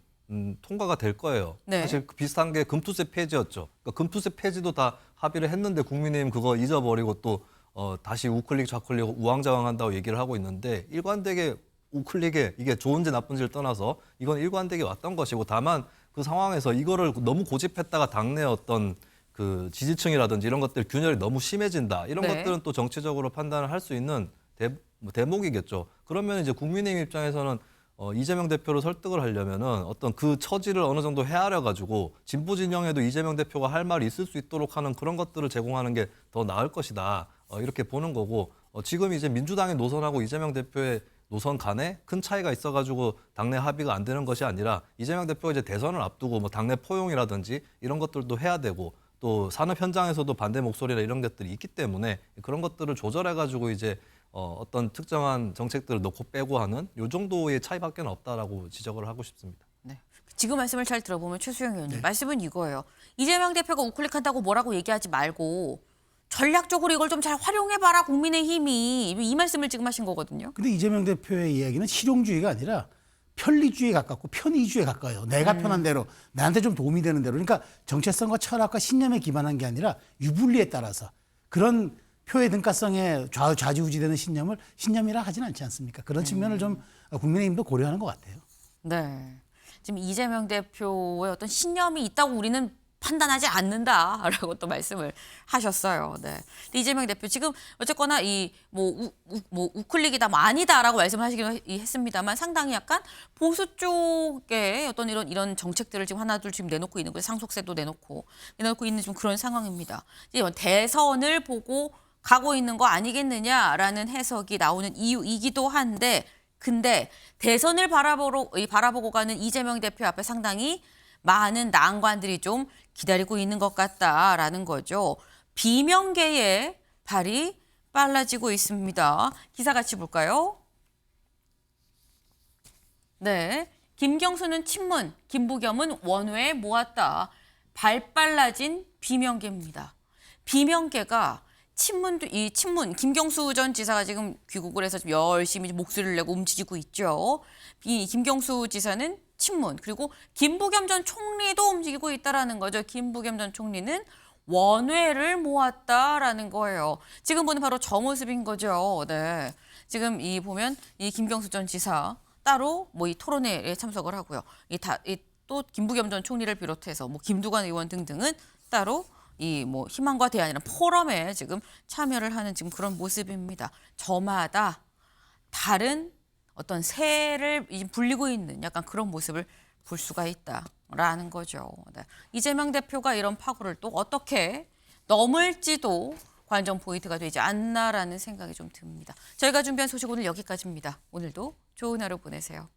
통과가 될 거예요. 네. 사실 비슷한 게 금투세 폐지였죠. 그러니까 금투세 폐지도 다 합의를 했는데 국민의힘 그거 잊어버리고 또 다시 우클릭 좌클릭 우왕좌왕한다고 얘기를 하고 있는데 일관되게 우클릭에 이게 좋은지 나쁜지를 떠나서 이건 일관되게 왔던 것이고 다만 그 상황에서 이거를 너무 고집했다가 당내 어떤 그 지지층이라든지 이런 것들 균열이 너무 심해진다. 이런 네. 것들은 또 정치적으로 판단을 할 수 있는 대목이겠죠. 그러면 이제 국민의힘 입장에서는 이재명 대표를 설득을 하려면은 어떤 그 처지를 어느 정도 헤아려 가지고 진보 진영에도 이재명 대표가 할 말이 있을 수 있도록 하는 그런 것들을 제공하는 게 더 나을 것이다. 이렇게 보는 거고 지금 이제 민주당의 노선하고 이재명 대표의 노선 간에 큰 차이가 있어가지고 당내 합의가 안 되는 것이 아니라 이재명 대표가 이제 대선을 앞두고 뭐 당내 포용이라든지 이런 것들도 해야 되고 또 산업 현장에서도 반대 목소리나 이런 것들이 있기 때문에 그런 것들을 조절해가지고 이제 어떤 특정한 정책들을 넣고 빼고 하는 요 정도의 차이밖에 없다라고 지적을 하고 싶습니다. 네. 지금 말씀을 잘 들어보면 최수영 의원님 말씀은 이거예요. 이재명 대표가 우클릭한다고 뭐라고 얘기하지 말고 전략적으로 이걸 좀 잘 활용해봐라 국민의힘이 이 말씀을 지금 하신 거거든요. 근데 이재명 대표의 이야기는 실용주의가 아니라 편리주의에 가깝고 편의주의에 가까워요. 내가 편한 대로, 나한테 좀 도움이 되는 대로. 그러니까 정체성과 철학과 신념에 기반한 게 아니라 유불리에 따라서 그런 표의 등가성에 좌지우지되는 신념을 신념이라 하진 않지 않습니까? 그런 측면을 좀 국민의힘도 고려하는 것 같아요. 네. 지금 이재명 대표의 어떤 신념이 있다고 우리는 판단하지 않는다라고 또 말씀을 하셨어요. 네. 근데 이재명 대표 지금 어쨌거나 이 뭐 우클릭이다 뭐 아니다라고 말씀하시긴 했습니다만 상당히 약간 보수 쪽에 어떤 이런 정책들을 지금 하나둘 지금 내놓고 있는 거예요. 상속세도 내놓고 있는 좀 그런 상황입니다. 이제 대선을 보고 가고 있는 거 아니겠느냐라는 해석이 나오는 이유이기도 한데 근데 대선을 바라보고 가는 이재명 대표 앞에 상당히 많은 난관들이 좀 기다리고 있는 것 같다라는 거죠. 비명계의 발이 빨라지고 있습니다. 기사 같이 볼까요? 네, 김경수는 친문, 김부겸은 원외에 모았다. 발 빨라진 비명계입니다. 비명계가 친문 김경수 전 지사가 지금 귀국을 해서 좀 열심히 목소리를 내고 움직이고 있죠. 김경수 지사는 친문 그리고 김부겸 전 총리도 움직이고 있다라는 거죠. 김부겸 전 총리는 원외를 모았다라는 거예요. 지금 보는 바로 저 모습인 거죠. 네. 지금 보면 이 김경수 전 지사 따로 뭐 이 토론회에 참석을 하고요. 또 김부겸 전 총리를 비롯해서 뭐 김두관 의원 등등은 따로 이 뭐 희망과 대안이라는 포럼에 지금 참여를 하는 지금 그런 모습입니다. 저마다 다른 어떤 새를 불리고 있는 약간 그런 모습을 볼 수가 있다라는 거죠. 네. 이재명 대표가 이런 파고를 또 어떻게 넘을지도 관전 포인트가 되지 않나라는 생각이 좀 듭니다. 저희가 준비한 소식 오늘 여기까지입니다. 오늘도 좋은 하루 보내세요.